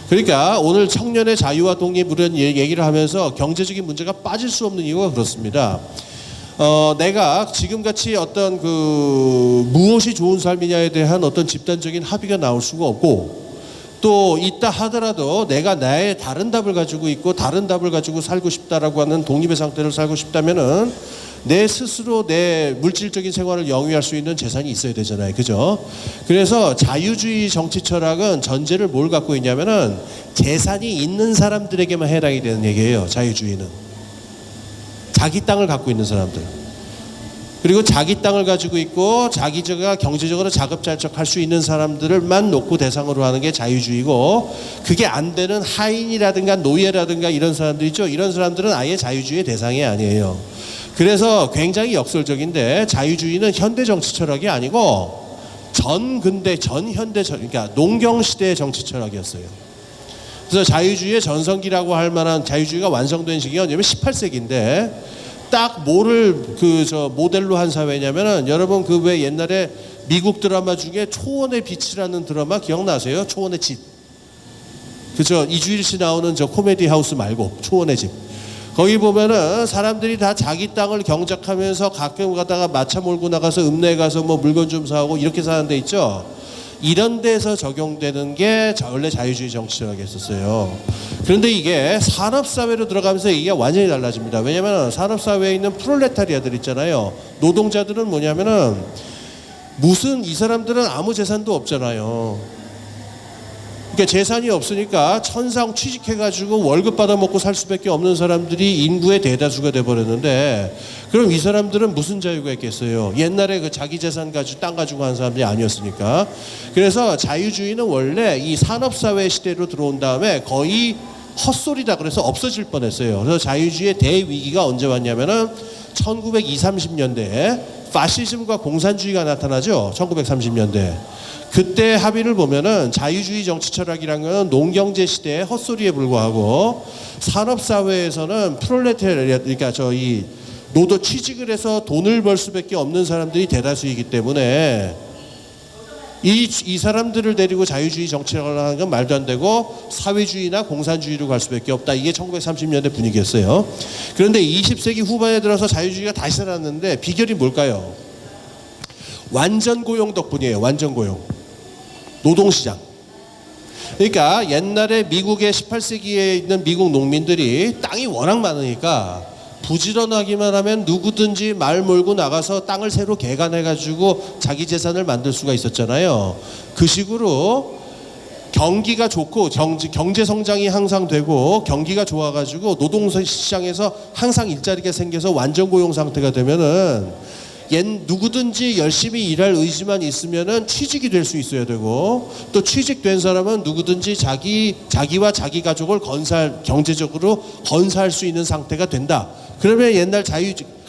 그러니까 오늘 청년의 자유와 독립이라는 얘기를 하면서 경제적인 문제가 빠질 수 없는 이유가 그렇습니다. 내가 지금같이 어떤 그 무엇이 좋은 삶이냐에 대한 어떤 집단적인 합의가 나올 수가 없고, 또 있다 하더라도 내가 나의 다른 답을 가지고 있고 다른 답을 가지고 살고 싶다라고 하는 독립의 상태를 살고 싶다면은 내 스스로 내 물질적인 생활을 영위할 수 있는 재산이 있어야 되잖아요. 그죠? 그래서 자유주의 정치 철학은 전제를 뭘 갖고 있냐면은 재산이 있는 사람들에게만 해당이 되는 얘기예요. 자유주의는. 자기 땅을 갖고 있는 사람들. 그리고 자기 땅을 가지고 있고 자기가 경제적으로 자급자족할 수 있는 사람들만 놓고 대상으로 하는 게 자유주의고, 그게 안 되는 하인이라든가 노예라든가 이런 사람들 있죠. 이런 사람들은 아예 자유주의의 대상이 아니에요. 그래서 굉장히 역설적인데, 자유주의는 현대 정치 철학이 아니고 전근대, 전현대, 그러니까 농경시대의 정치 철학이었어요. 그래서 자유주의의 전성기라고 할 만한 자유주의가 완성된 시기가 언제냐면 18세기인데 딱 뭐를 모델로 한 사회냐면은, 여러분 그 왜 옛날에 미국 드라마 중에 초원의 빛이라는 드라마 기억나세요? 초원의 집. 그죠? 이주일 씨 나오는 저 코미디 하우스 말고 초원의 집. 거기 보면은 사람들이 다 자기 땅을 경작하면서 가끔 가다가 마차 몰고 나가서 읍내에 가서 뭐 물건 좀 사오고 이렇게 사는 데 있죠. 이런 데서 적용되는 게 원래 자유주의 정치라고 했었어요. 그런데 이게 산업사회로 들어가면서 이게 완전히 달라집니다. 왜냐하면 산업사회에 있는 프롤레타리아들 있잖아요. 노동자들은 뭐냐면은 무슨, 이 사람들은 아무 재산도 없잖아요. 그러니까 재산이 없으니까 천상 취직해가지고 월급 받아먹고 살 수밖에 없는 사람들이 인구의 대다수가 돼버렸는데, 그럼 이 사람들은 무슨 자유가 있겠어요? 옛날에 그 자기 재산 가지고 땅 가지고 한 사람들이 아니었으니까. 그래서 자유주의는 원래 이 산업사회 시대로 들어온 다음에 거의 헛소리다 그래서 없어질 뻔했어요. 그래서 자유주의의 대위기가 언제 왔냐면은 1920, 30년대에 파시즘과 공산주의가 나타나죠. 1930년대. 그때 합의를 보면은 자유주의 정치 철학이라는 것은 농경제 시대의 헛소리에 불과하고, 산업사회에서는 프롤레타리아, 그러니까 이 노동 취직을 해서 돈을 벌 수밖에 없는 사람들이 대다수이기 때문에 이 사람들을 데리고 자유주의 정치를 하는 건 말도 안 되고 사회주의나 공산주의로 갈 수밖에 없다. 이게 1930년대 분위기였어요. 그런데 20세기 후반에 들어서 자유주의가 다시 살았는데 비결이 뭘까요? 완전 고용 덕분이에요. 완전 고용. 노동시장. 그러니까 옛날에 미국의 18세기에 있는 미국 농민들이 땅이 워낙 많으니까 부지런하기만 하면 누구든지 말 몰고 나가서 땅을 새로 개간해가지고 자기 재산을 만들 수가 있었잖아요. 그 식으로 경기가 좋고 경제 성장이 항상 되고 경기가 좋아가지고 노동시장에서 항상 일자리가 생겨서 완전 고용 상태가 되면은 누구든지 열심히 일할 의지만 있으면은 취직이 될 수 있어야 되고, 또 취직된 사람은 누구든지 자기와 자기 가족을 경제적으로 건사할 수 있는 상태가 된다. 그러면 옛날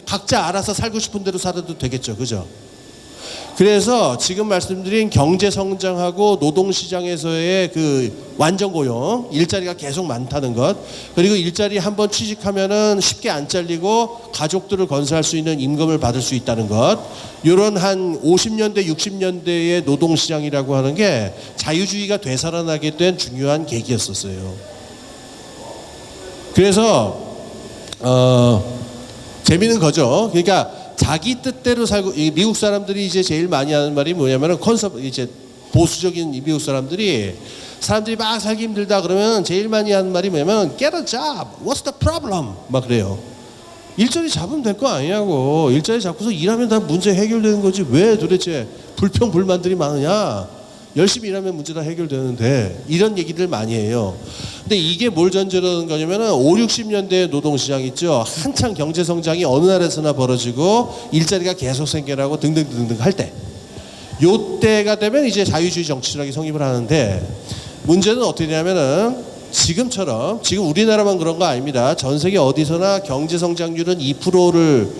각자 알아서 살고 싶은 대로 살아도 되겠죠. 그죠? 그래서 지금 말씀드린 경제 성장하고 노동 시장에서의 그 완전 고용, 일자리가 계속 많다는 것, 그리고 일자리 한번 취직하면은 쉽게 안 잘리고 가족들을 건설할 수 있는 임금을 받을 수 있다는 것, 이런 한 50년대, 60년대의 노동 시장이라고 하는 게 자유주의가 되살아나게 된 중요한 계기였었어요. 그래서 재미있는 거죠. 그러니까 자기 뜻대로 살고, 미국 사람들이 이제 제일 많이 하는 말이 뭐냐면은 이제 보수적인 미국 사람들이 막 살기 힘들다 그러면 제일 많이 하는 말이 뭐냐면 get a job, what's the problem? 막 그래요. 일자리 잡으면 될 거 아니냐고. 일자리 잡고서 일하면 다 문제 해결되는 거지. 왜 도대체 불평불만들이 많으냐. 열심히 일하면 문제 다 해결되는데, 이런 얘기들 많이 해요. 근데 이게 뭘 전제로 하는 거냐면은 5, 60년대 노동시장 있죠. 한창 경제성장이 어느 나라에서나 벌어지고 일자리가 계속 생겨나고 등등등등 할 때, 요때가 되면 이제 자유주의 정치철학이 성립을 하는데, 문제는 어떻게 되냐면은 지금처럼, 지금 우리나라만 그런 거 아닙니다. 전 세계 어디서나 경제성장률은 2%를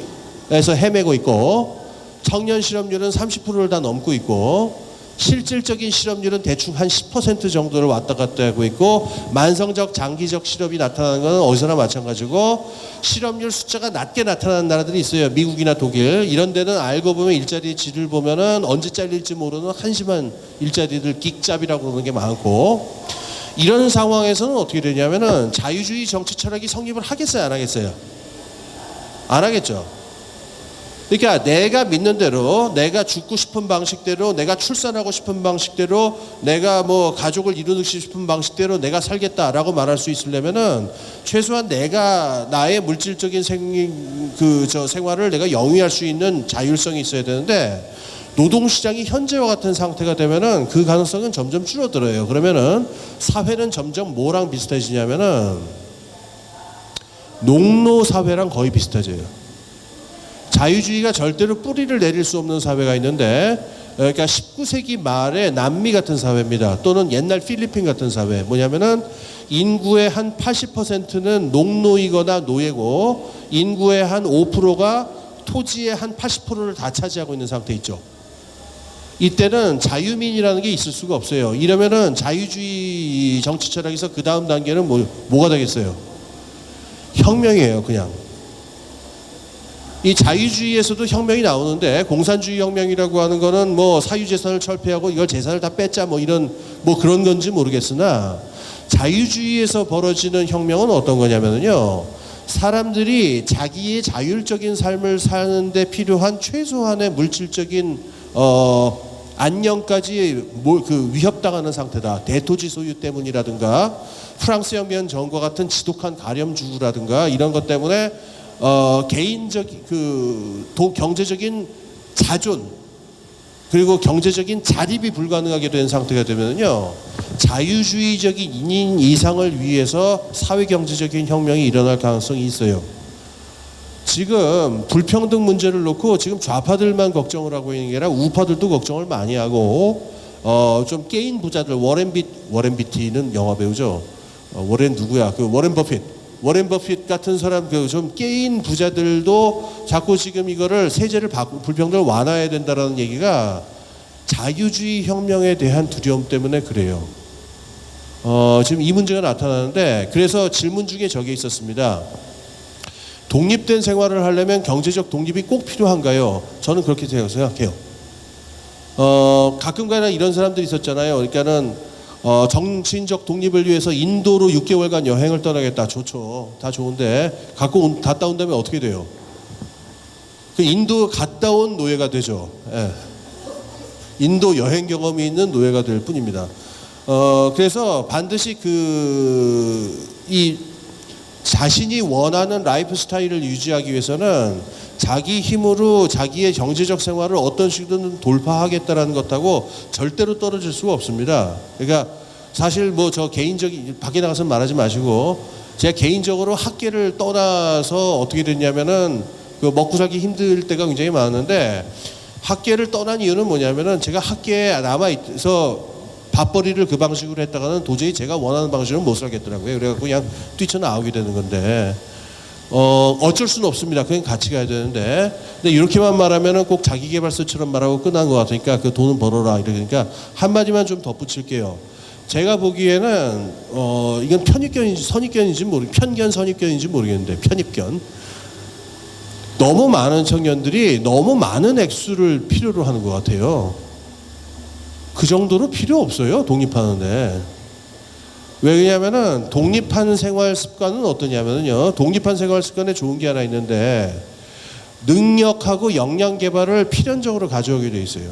에서 헤매고 있고, 청년 실업률은 30%를 다 넘고 있고, 실질적인 실업률은 대충 한 10% 정도를 왔다 갔다 하고 있고, 만성적 장기적 실업이 나타나는 건 어디서나 마찬가지고, 실업률 숫자가 낮게 나타나는 나라들이 있어요. 미국이나 독일 이런 데는 알고 보면 일자리 질을 보면은 언제 잘릴지 모르는 한심한 일자리들, 긱잡이라고 그러는 게 많고, 이런 상황에서는 어떻게 되냐면은 자유주의 정치 철학이 성립을 하겠어요, 안 하겠어요? 안 하겠죠. 그러니까 내가 믿는 대로, 내가 죽고 싶은 방식대로, 내가 출산하고 싶은 방식대로, 내가 뭐 가족을 이루고 싶은 방식대로 내가 살겠다라고 말할 수 있으려면은 최소한 내가 나의 물질적인 생활을 내가 영위할 수 있는 자율성이 있어야 되는데, 노동시장이 현재와 같은 상태가 되면은 그 가능성은 점점 줄어들어요. 그러면은 사회는 점점 뭐랑 비슷해지냐면은 농노 사회랑 거의 비슷해져요. 자유주의가 절대로 뿌리를 내릴 수 없는 사회가 있는데, 그러니까 19세기 말에 남미 같은 사회입니다. 또는 옛날 필리핀 같은 사회. 뭐냐면은 인구의 한 80%는 농노이거나 노예고, 인구의 한 5%가 토지의 한 80%를 다 차지하고 있는 상태 있죠. 이때는 자유민이라는 게 있을 수가 없어요. 이러면은 자유주의 정치 철학에서 그 다음 단계는 뭐가 되겠어요? 혁명이에요, 그냥. 이 자유주의에서도 혁명이 나오는데, 공산주의 혁명이라고 하는 거는 뭐 사유재산을 철폐하고 이걸 재산을 다 뺏자 뭐 이런 뭐 그런 건지 모르겠으나, 자유주의에서 벌어지는 혁명은 어떤 거냐면요, 사람들이 자기의 자율적인 삶을 사는데 필요한 최소한의 물질적인 안녕까지 그 위협당하는 상태다. 대토지 소유 때문이라든가, 프랑스 혁명 전과 같은 지독한 가렴주라든가 이런 것 때문에 개인적인 경제적인 자존, 그리고 경제적인 자립이 불가능하게 된 상태가 되면요, 자유주의적인 인인 이상을 위해서 사회 경제적인 혁명이 일어날 가능성이 있어요. 지금 불평등 문제를 놓고 지금 좌파들만 걱정을 하고 있는 게 아니라 우파들도 걱정을 많이 하고, 좀 깨인 부자들, 워렌 비티는 영화 배우죠. 워렌 누구야? 그 워렌 버핏 같은 사람, 그 좀 깨인 부자들도 자꾸 지금 이거를 세제를 불평등을 완화해야 된다라는 얘기가 자유주의 혁명에 대한 두려움 때문에 그래요. 지금 이 문제가 나타나는데, 그래서 질문 중에 저게 있었습니다. 독립된 생활을 하려면 경제적 독립이 꼭 필요한가요? 저는 그렇게 생각해요. 가끔가다 이런 사람들이 있었잖아요. 그러니까는 정신적 독립을 위해서 인도로 6개월간 여행을 떠나겠다. 좋죠. 다 좋은데 갔다 온 다음에 어떻게 돼요? 그 인도 갔다 온 노예가 되죠. 예. 인도 여행 경험이 있는 노예가 될 뿐입니다. 그래서 반드시 이 자신이 원하는 라이프 스타일을 유지하기 위해서는 자기 힘으로 자기의 경제적 생활을 어떤 식으로든 돌파하겠다라는 것하고 절대로 떨어질 수가 없습니다. 그러니까 사실 뭐 저 개인적인, 밖에 나가서 말하지 마시고, 제가 개인적으로 학계를 떠나서 어떻게 됐냐면은 그 먹고 살기 힘들 때가 굉장히 많은데, 학계를 떠난 이유는 뭐냐면은 제가 학계에 남아있어서 밥벌이를 그 방식으로 했다가는 도저히 제가 원하는 방식으로 못 살겠더라고요. 그래갖고 그냥 뛰쳐나오게 되는 건데, 어쩔 수는 없습니다. 그냥 같이 가야 되는데. 근데 이렇게만 말하면은 꼭 자기계발서처럼 말하고 끝난 것 같으니까 그 돈은 벌어라 이러니까 한마디만 좀 덧붙일게요. 제가 보기에는 이건 편입견인지 선입견인지 편견 선입견인지 모르겠는데 편입견. 너무 많은 청년들이 너무 많은 액수를 필요로 하는 것 같아요. 그 정도로 필요 없어요. 독립하는데. 왜 그러냐면은 독립한 생활 습관은 어떠냐면요. 독립한 생활 습관에 좋은 게 하나 있는데 능력하고 역량 개발을 필연적으로 가져오게 돼 있어요.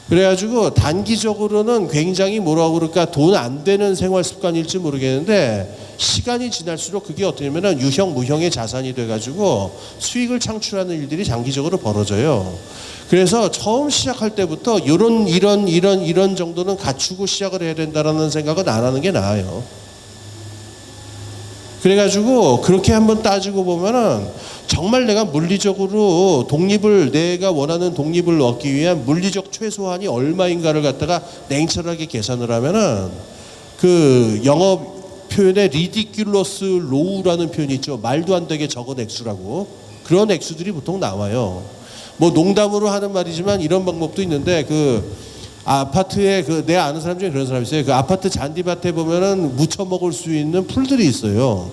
그래가지고 단기적으로는 굉장히 뭐라고 그럴까 돈 안 되는 생활 습관일지 모르겠는데 시간이 지날수록 그게 어떠냐면은 유형 무형의 자산이 돼가지고 수익을 창출하는 일들이 장기적으로 벌어져요. 그래서 처음 시작할 때부터 이런 정도는 갖추고 시작을 해야 된다라는 생각은 안 하는 게 나아요. 그래가지고 그렇게 한번 따지고 보면은 정말 내가 물리적으로 내가 원하는 독립을 얻기 위한 물리적 최소한이 얼마인가를 갖다가 냉철하게 계산을 하면은 그 영어 표현에 ridiculous low라는 표현이 있죠. 말도 안 되게 적은 액수라고. 그런 액수들이 보통 나와요. 뭐 농담으로 하는 말이지만 이런 방법도 있는데 그 아파트에 내 아는 사람 중에 그런 사람이 있어요. 그 아파트 잔디밭에 보면은 무쳐 먹을 수 있는 풀들이 있어요.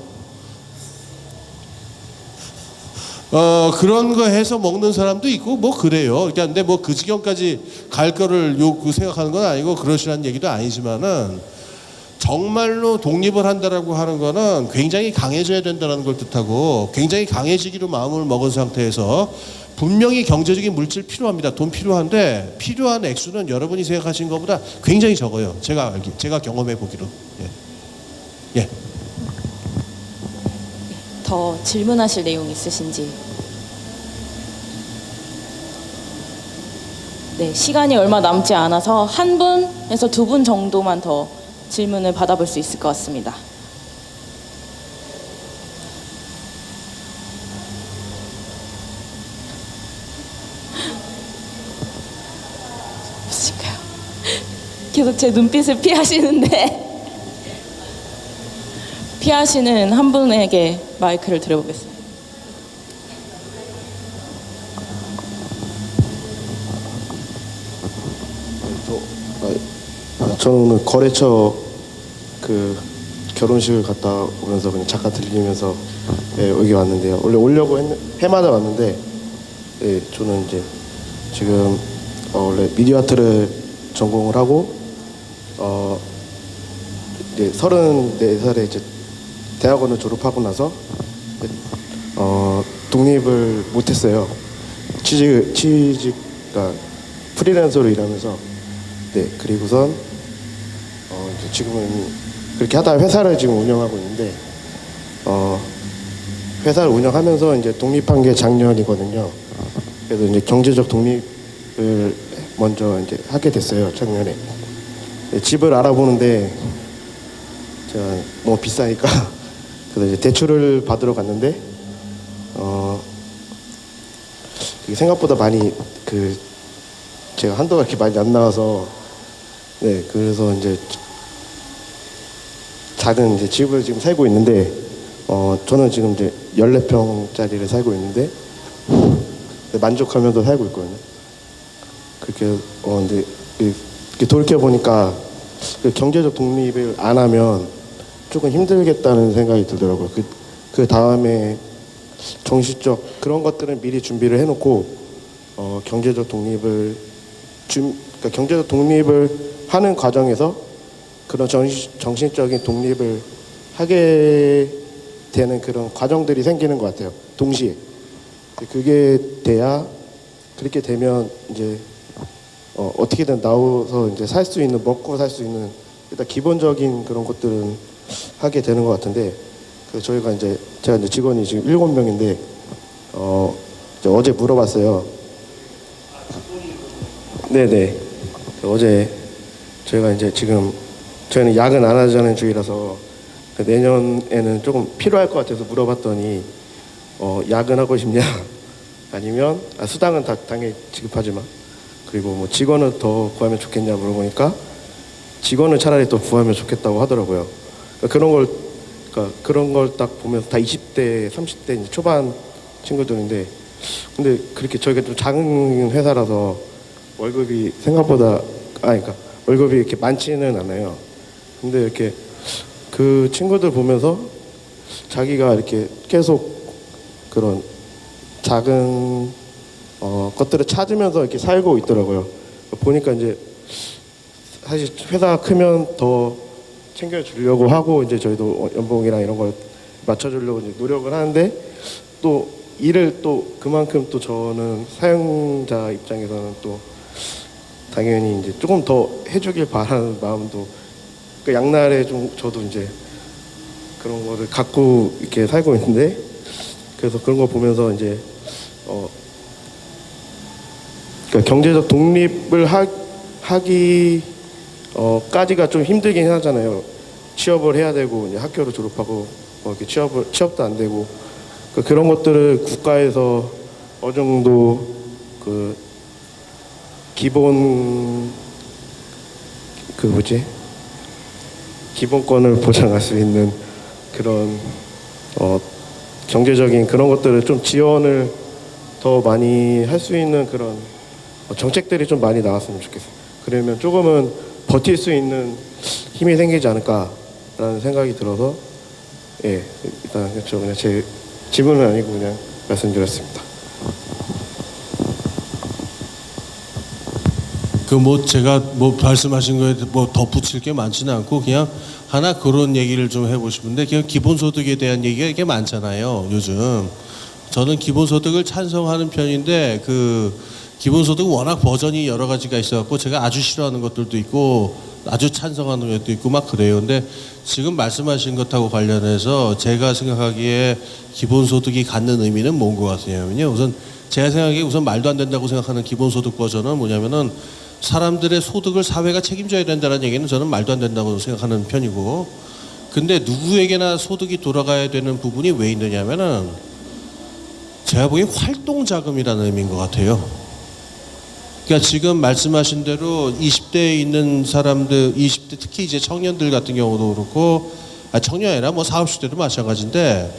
그런 거 해서 먹는 사람도 있고 뭐 그래요. 그러니까 근데 뭐 그 지경까지 갈 거를 생각하는 건 아니고 그러시라는 얘기도 아니지만은 정말로 독립을 한다라고 하는 거는 굉장히 강해져야 된다는 걸 뜻하고 굉장히 강해지기로 마음을 먹은 상태에서 분명히 경제적인 물질 필요합니다. 돈 필요한데 필요한 액수는 여러분이 생각하신 것보다 굉장히 적어요. 제가 경험해 보기로. 예. 더 질문하실 내용 있으신지. 네, 시간이 얼마 남지 않아서 한 분에서 두 분 정도만 더 질문을 받아볼 수 있을 것 같습니다. 무엇일까요? 계속 제 눈빛을 피하시는데 피하시는 한 분에게 마이크를 드려보겠습니다. 저는 오늘 거래처 그 결혼식을 갔다 오면서 그냥 잠깐 들리면서 여기 왔는데요. 원래 오려고 해마다 왔는데 저는 이제 지금 원래 미디어 아트를 전공을 하고 이제 34살에 이제 대학원을 졸업하고 나서 독립을 못했어요. 그러니까 프리랜서로 일하면서 그리고선 이제 지금은 그렇게 하다가 회사를 지금 운영하고 있는데 회사를 운영하면서 이제 독립한 게 작년이거든요. 그래서 이제 경제적 독립을 먼저 이제 하게 됐어요. 작년에 집을 알아보는데 제가 너무 비싸니까 그래서 이제 대출을 받으러 갔는데 생각보다 많이 제가 한도가 이렇게 많이 안 나와서 그래서 이제 작은 이제 집을 지금 살고 있는데 저는 지금 이제 14평짜리를 살고 있는데 만족하면서 살고 있거든요. 그렇게 근데 이렇게 돌이켜 보니까 경제적 독립을 안 하면 조금 힘들겠다는 생각이 들더라고요. 그 다음에 정신적 그런 것들은 미리 준비를 해놓고 경제적 독립을 그러니까 경제적 독립을 하는 과정에서 그런 정신적인 독립을 하게 되는 그런 과정들이 생기는 것 같아요. 동시에 그게 돼야 그렇게 되면 이제 어떻게든 나와서 이제 살 수 있는 먹고 살 수 있는 일단 기본적인 그런 것들은 하게 되는 것 같은데 저희가 이제 제가 이제 직원이 지금 7명인데 어제 물어봤어요. 네네. 어제 저희가 이제 지금 저희는 야근 안 하자는 주의라서 내년에는 조금 필요할 것 같아서 물어봤더니 야근하고 싶냐 아니면 수당은 다 당연히 지급하지만 그리고 뭐 직원을 더 구하면 좋겠냐 물어보니까 직원을 차라리 더 구하면 좋겠다고 하더라고요. 그런 걸 그러니까 그런 걸 딱 보면서 다 20대, 30대 이제 초반 친구들인데, 근데 그렇게 저희가 좀 작은 회사라서 월급이 생각보다 그러니까 월급이 이렇게 많지는 않아요. 근데 이렇게 그 친구들 보면서 자기가 이렇게 계속 그런 작은 것들을 찾으면서 이렇게 살고 있더라고요. 보니까 이제 사실 회사가 크면 더 챙겨주려고 하고 이제 저희도 연봉이랑 이런 걸 맞춰주려고 이제 노력을 하는데, 또 일을 또 그만큼 또 저는 사용자 입장에서는 또 당연히 이제 조금 더 해주길 바라는 마음도 그 양날에 좀 저도 이제 그런 거를 갖고 이렇게 살고 있는데, 그래서 그런 거 보면서 이제 그러니까 경제적 독립을 하기 까지가 좀 힘들긴 하잖아요. 취업을 해야 되고 이제 학교를 졸업하고 이렇게 취업도 안 되고, 그런 것들을 국가에서 어느 정도 그 기본권을 보장할 수 있는 그런 경제적인 그런 것들을 좀 지원을 더 많이 할 수 있는 그런 정책들이 좀 많이 나왔으면 좋겠어요. 그러면 조금은 버틸 수 있는 힘이 생기지 않을까라는 생각이 들어서, 예, 일단 그냥 제 질문은 아니고 그냥 말씀드렸습니다. 제가 말씀하신 거에 덧붙일 게 많지는 않고, 그냥 하나 그런 얘기를 좀 해보고 싶은데, 그냥 기본소득에 대한 얘기가 이게 많잖아요, 요즘. 저는 기본소득을 찬성하는 편인데, 기본소득 워낙 버전이 여러 가지가 있어갖고 제가 아주 싫어하는 것들도 있고 아주 찬성하는 것도 있고 막 그래요. 근데 지금 말씀하신 것하고 관련해서 제가 생각하기에 기본소득이 갖는 의미는 뭔 것 같으냐면요, 우선 제가 생각하기에 우선 말도 안 된다고 생각하는 기본소득 버전은 뭐냐면은 사람들의 소득을 사회가 책임져야 된다는 얘기는 저는 말도 안 된다고 생각하는 편이고, 근데 누구에게나 소득이 돌아가야 되는 부분이 왜 있느냐면은 제가 보기엔 활동자금이라는 의미인 것 같아요. 그러니까 지금 말씀하신 대로 20대에 있는 사람들, 20대 특히 이제 청년들 같은 경우도 그렇고, 청년이 아니라 뭐 40, 50대도 마찬가지인데,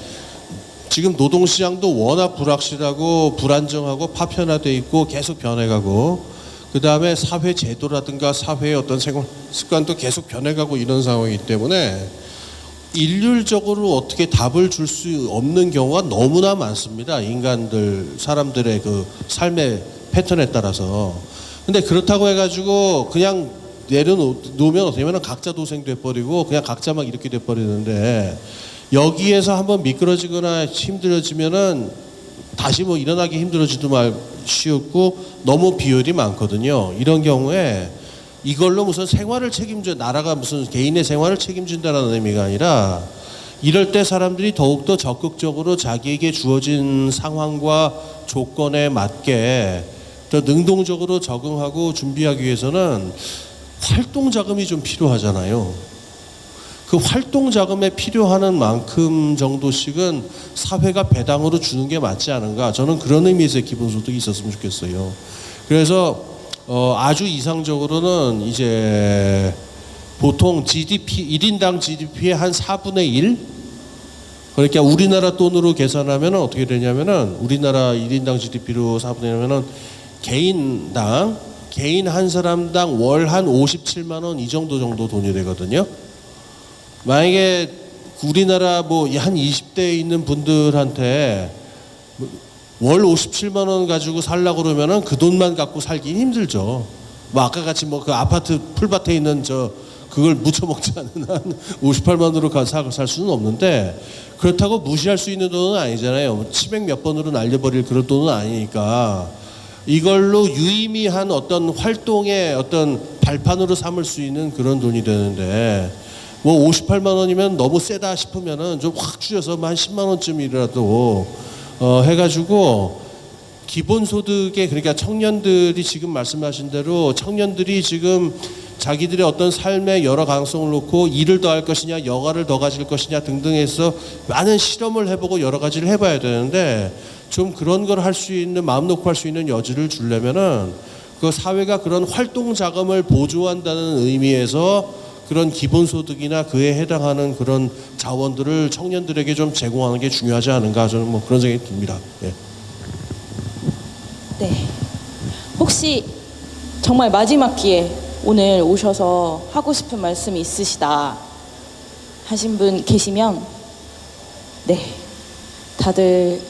지금 노동시장도 워낙 불확실하고 불안정하고 파편화돼 있고 계속 변해가고, 그 다음에 사회 제도라든가 사회의 어떤 생활 습관도 계속 변해가고 이런 상황이기 때문에 일률적으로 어떻게 답을 줄 수 없는 경우가 너무나 많습니다. 사람들의 그 삶의 패턴에 따라서. 근데 그렇다고 해가지고 그냥 내려놓으면 어떻게 보면 각자 도생돼버리고 그냥 각자만 이렇게 돼버리는데, 여기에서 한번 미끄러지거나 힘들어지면은 다시 일어나기 힘들어지도 쉬웠고 너무 비효율이 많거든요. 이런 경우에 이걸로 무슨 생활을 책임져, 나라가 무슨 개인의 생활을 책임진다는 의미가 아니라, 이럴 때 사람들이 더욱더 적극적으로 자기에게 주어진 상황과 조건에 맞게 더 능동적으로 적응하고 준비하기 위해서는 활동자금이 좀 필요하잖아요. 그 활동자금에 필요하는 만큼 정도씩은 사회가 배당으로 주는 게 맞지 않은가, 저는 그런 의미에서 기본소득이 있었으면 좋겠어요. 그래서 아주 이상적으로는 이제 보통 GDP, 1인당 GDP의 한 4분의 1? 그러니까 우리나라 돈으로 계산하면 어떻게 되냐면은, 우리나라 1인당 GDP로 4분의 1이면은 개인 한 사람당 월 한 57만 원 이 정도 돈이 되거든요. 만약에 우리나라 한 20대에 있는 분들한테 월 57만 원 가지고 살려고 그러면은 그 돈만 갖고 살기 힘들죠. 아까 같이 그 아파트 풀밭에 있는 그걸 무쳐 먹지 않는 한 58만으로 살 수는 없는데, 그렇다고 무시할 수 있는 돈은 아니잖아요. 치맥 몇 번으로 날려버릴 그런 돈은 아니니까, 이걸로 유의미한 어떤 활동의 어떤 발판으로 삼을 수 있는 그런 돈이 되는데, 58만 원이면 너무 세다 싶으면은 좀 확 줄여서 한 10만 원쯤이라도 해가지고, 기본소득에, 그러니까 청년들이 지금 말씀하신 대로 청년들이 지금 자기들의 어떤 삶의 여러 가능성을 놓고 일을 더 할 것이냐, 여가를 더 가질 것이냐 등등 해서 많은 실험을 해보고 여러 가지를 해봐야 되는데, 좀 그런 걸 할 수 있는, 마음 놓고 할 수 있는 여지를 주려면은 그 사회가 그런 활동 자금을 보조한다는 의미에서 그런 기본소득이나 그에 해당하는 그런 자원들을 청년들에게 좀 제공하는 게 중요하지 않은가 저는 뭐 그런 생각이 듭니다. 예. 네. 혹시 정말 마지막 기회 오늘 오셔서 하고 싶은 말씀이 있으시다 하신 분 계시면 네. 다들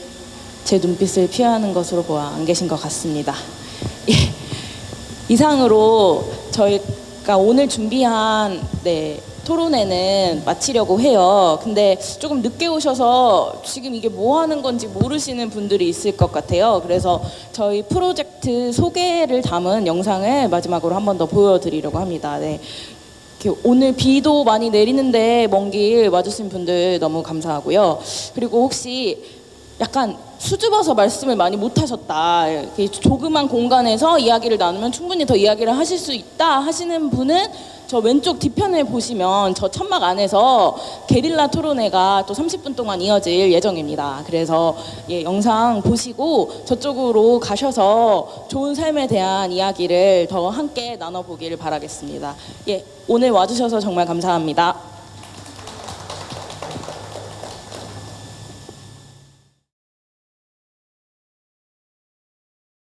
제 눈빛을 피하는 것으로 보아 안 계신 것 같습니다. 예. 이상으로 저희가 오늘 준비한 토론회는 마치려고 해요. 근데 조금 늦게 오셔서 지금 이게 뭐 하는 건지 모르시는 분들이 있을 것 같아요. 그래서 저희 프로젝트 소개를 담은 영상을 마지막으로 한 번 더 보여드리려고 합니다. 네. 이렇게 오늘 비도 많이 내리는데 먼 길 와주신 분들 너무 감사하고요. 그리고 혹시 약간 수줍어서 말씀을 많이 못하셨다, 이렇게 조그만 공간에서 이야기를 나누면 충분히 더 이야기를 하실 수 있다 하시는 분은 저 왼쪽 뒤편을 보시면 저 천막 안에서 게릴라 토론회가 또 30분 동안 이어질 예정입니다. 그래서 예, 영상 보시고 저쪽으로 가셔서 좋은 삶에 대한 이야기를 더 함께 나눠보기를 바라겠습니다. 예, 오늘 와주셔서 정말 감사합니다.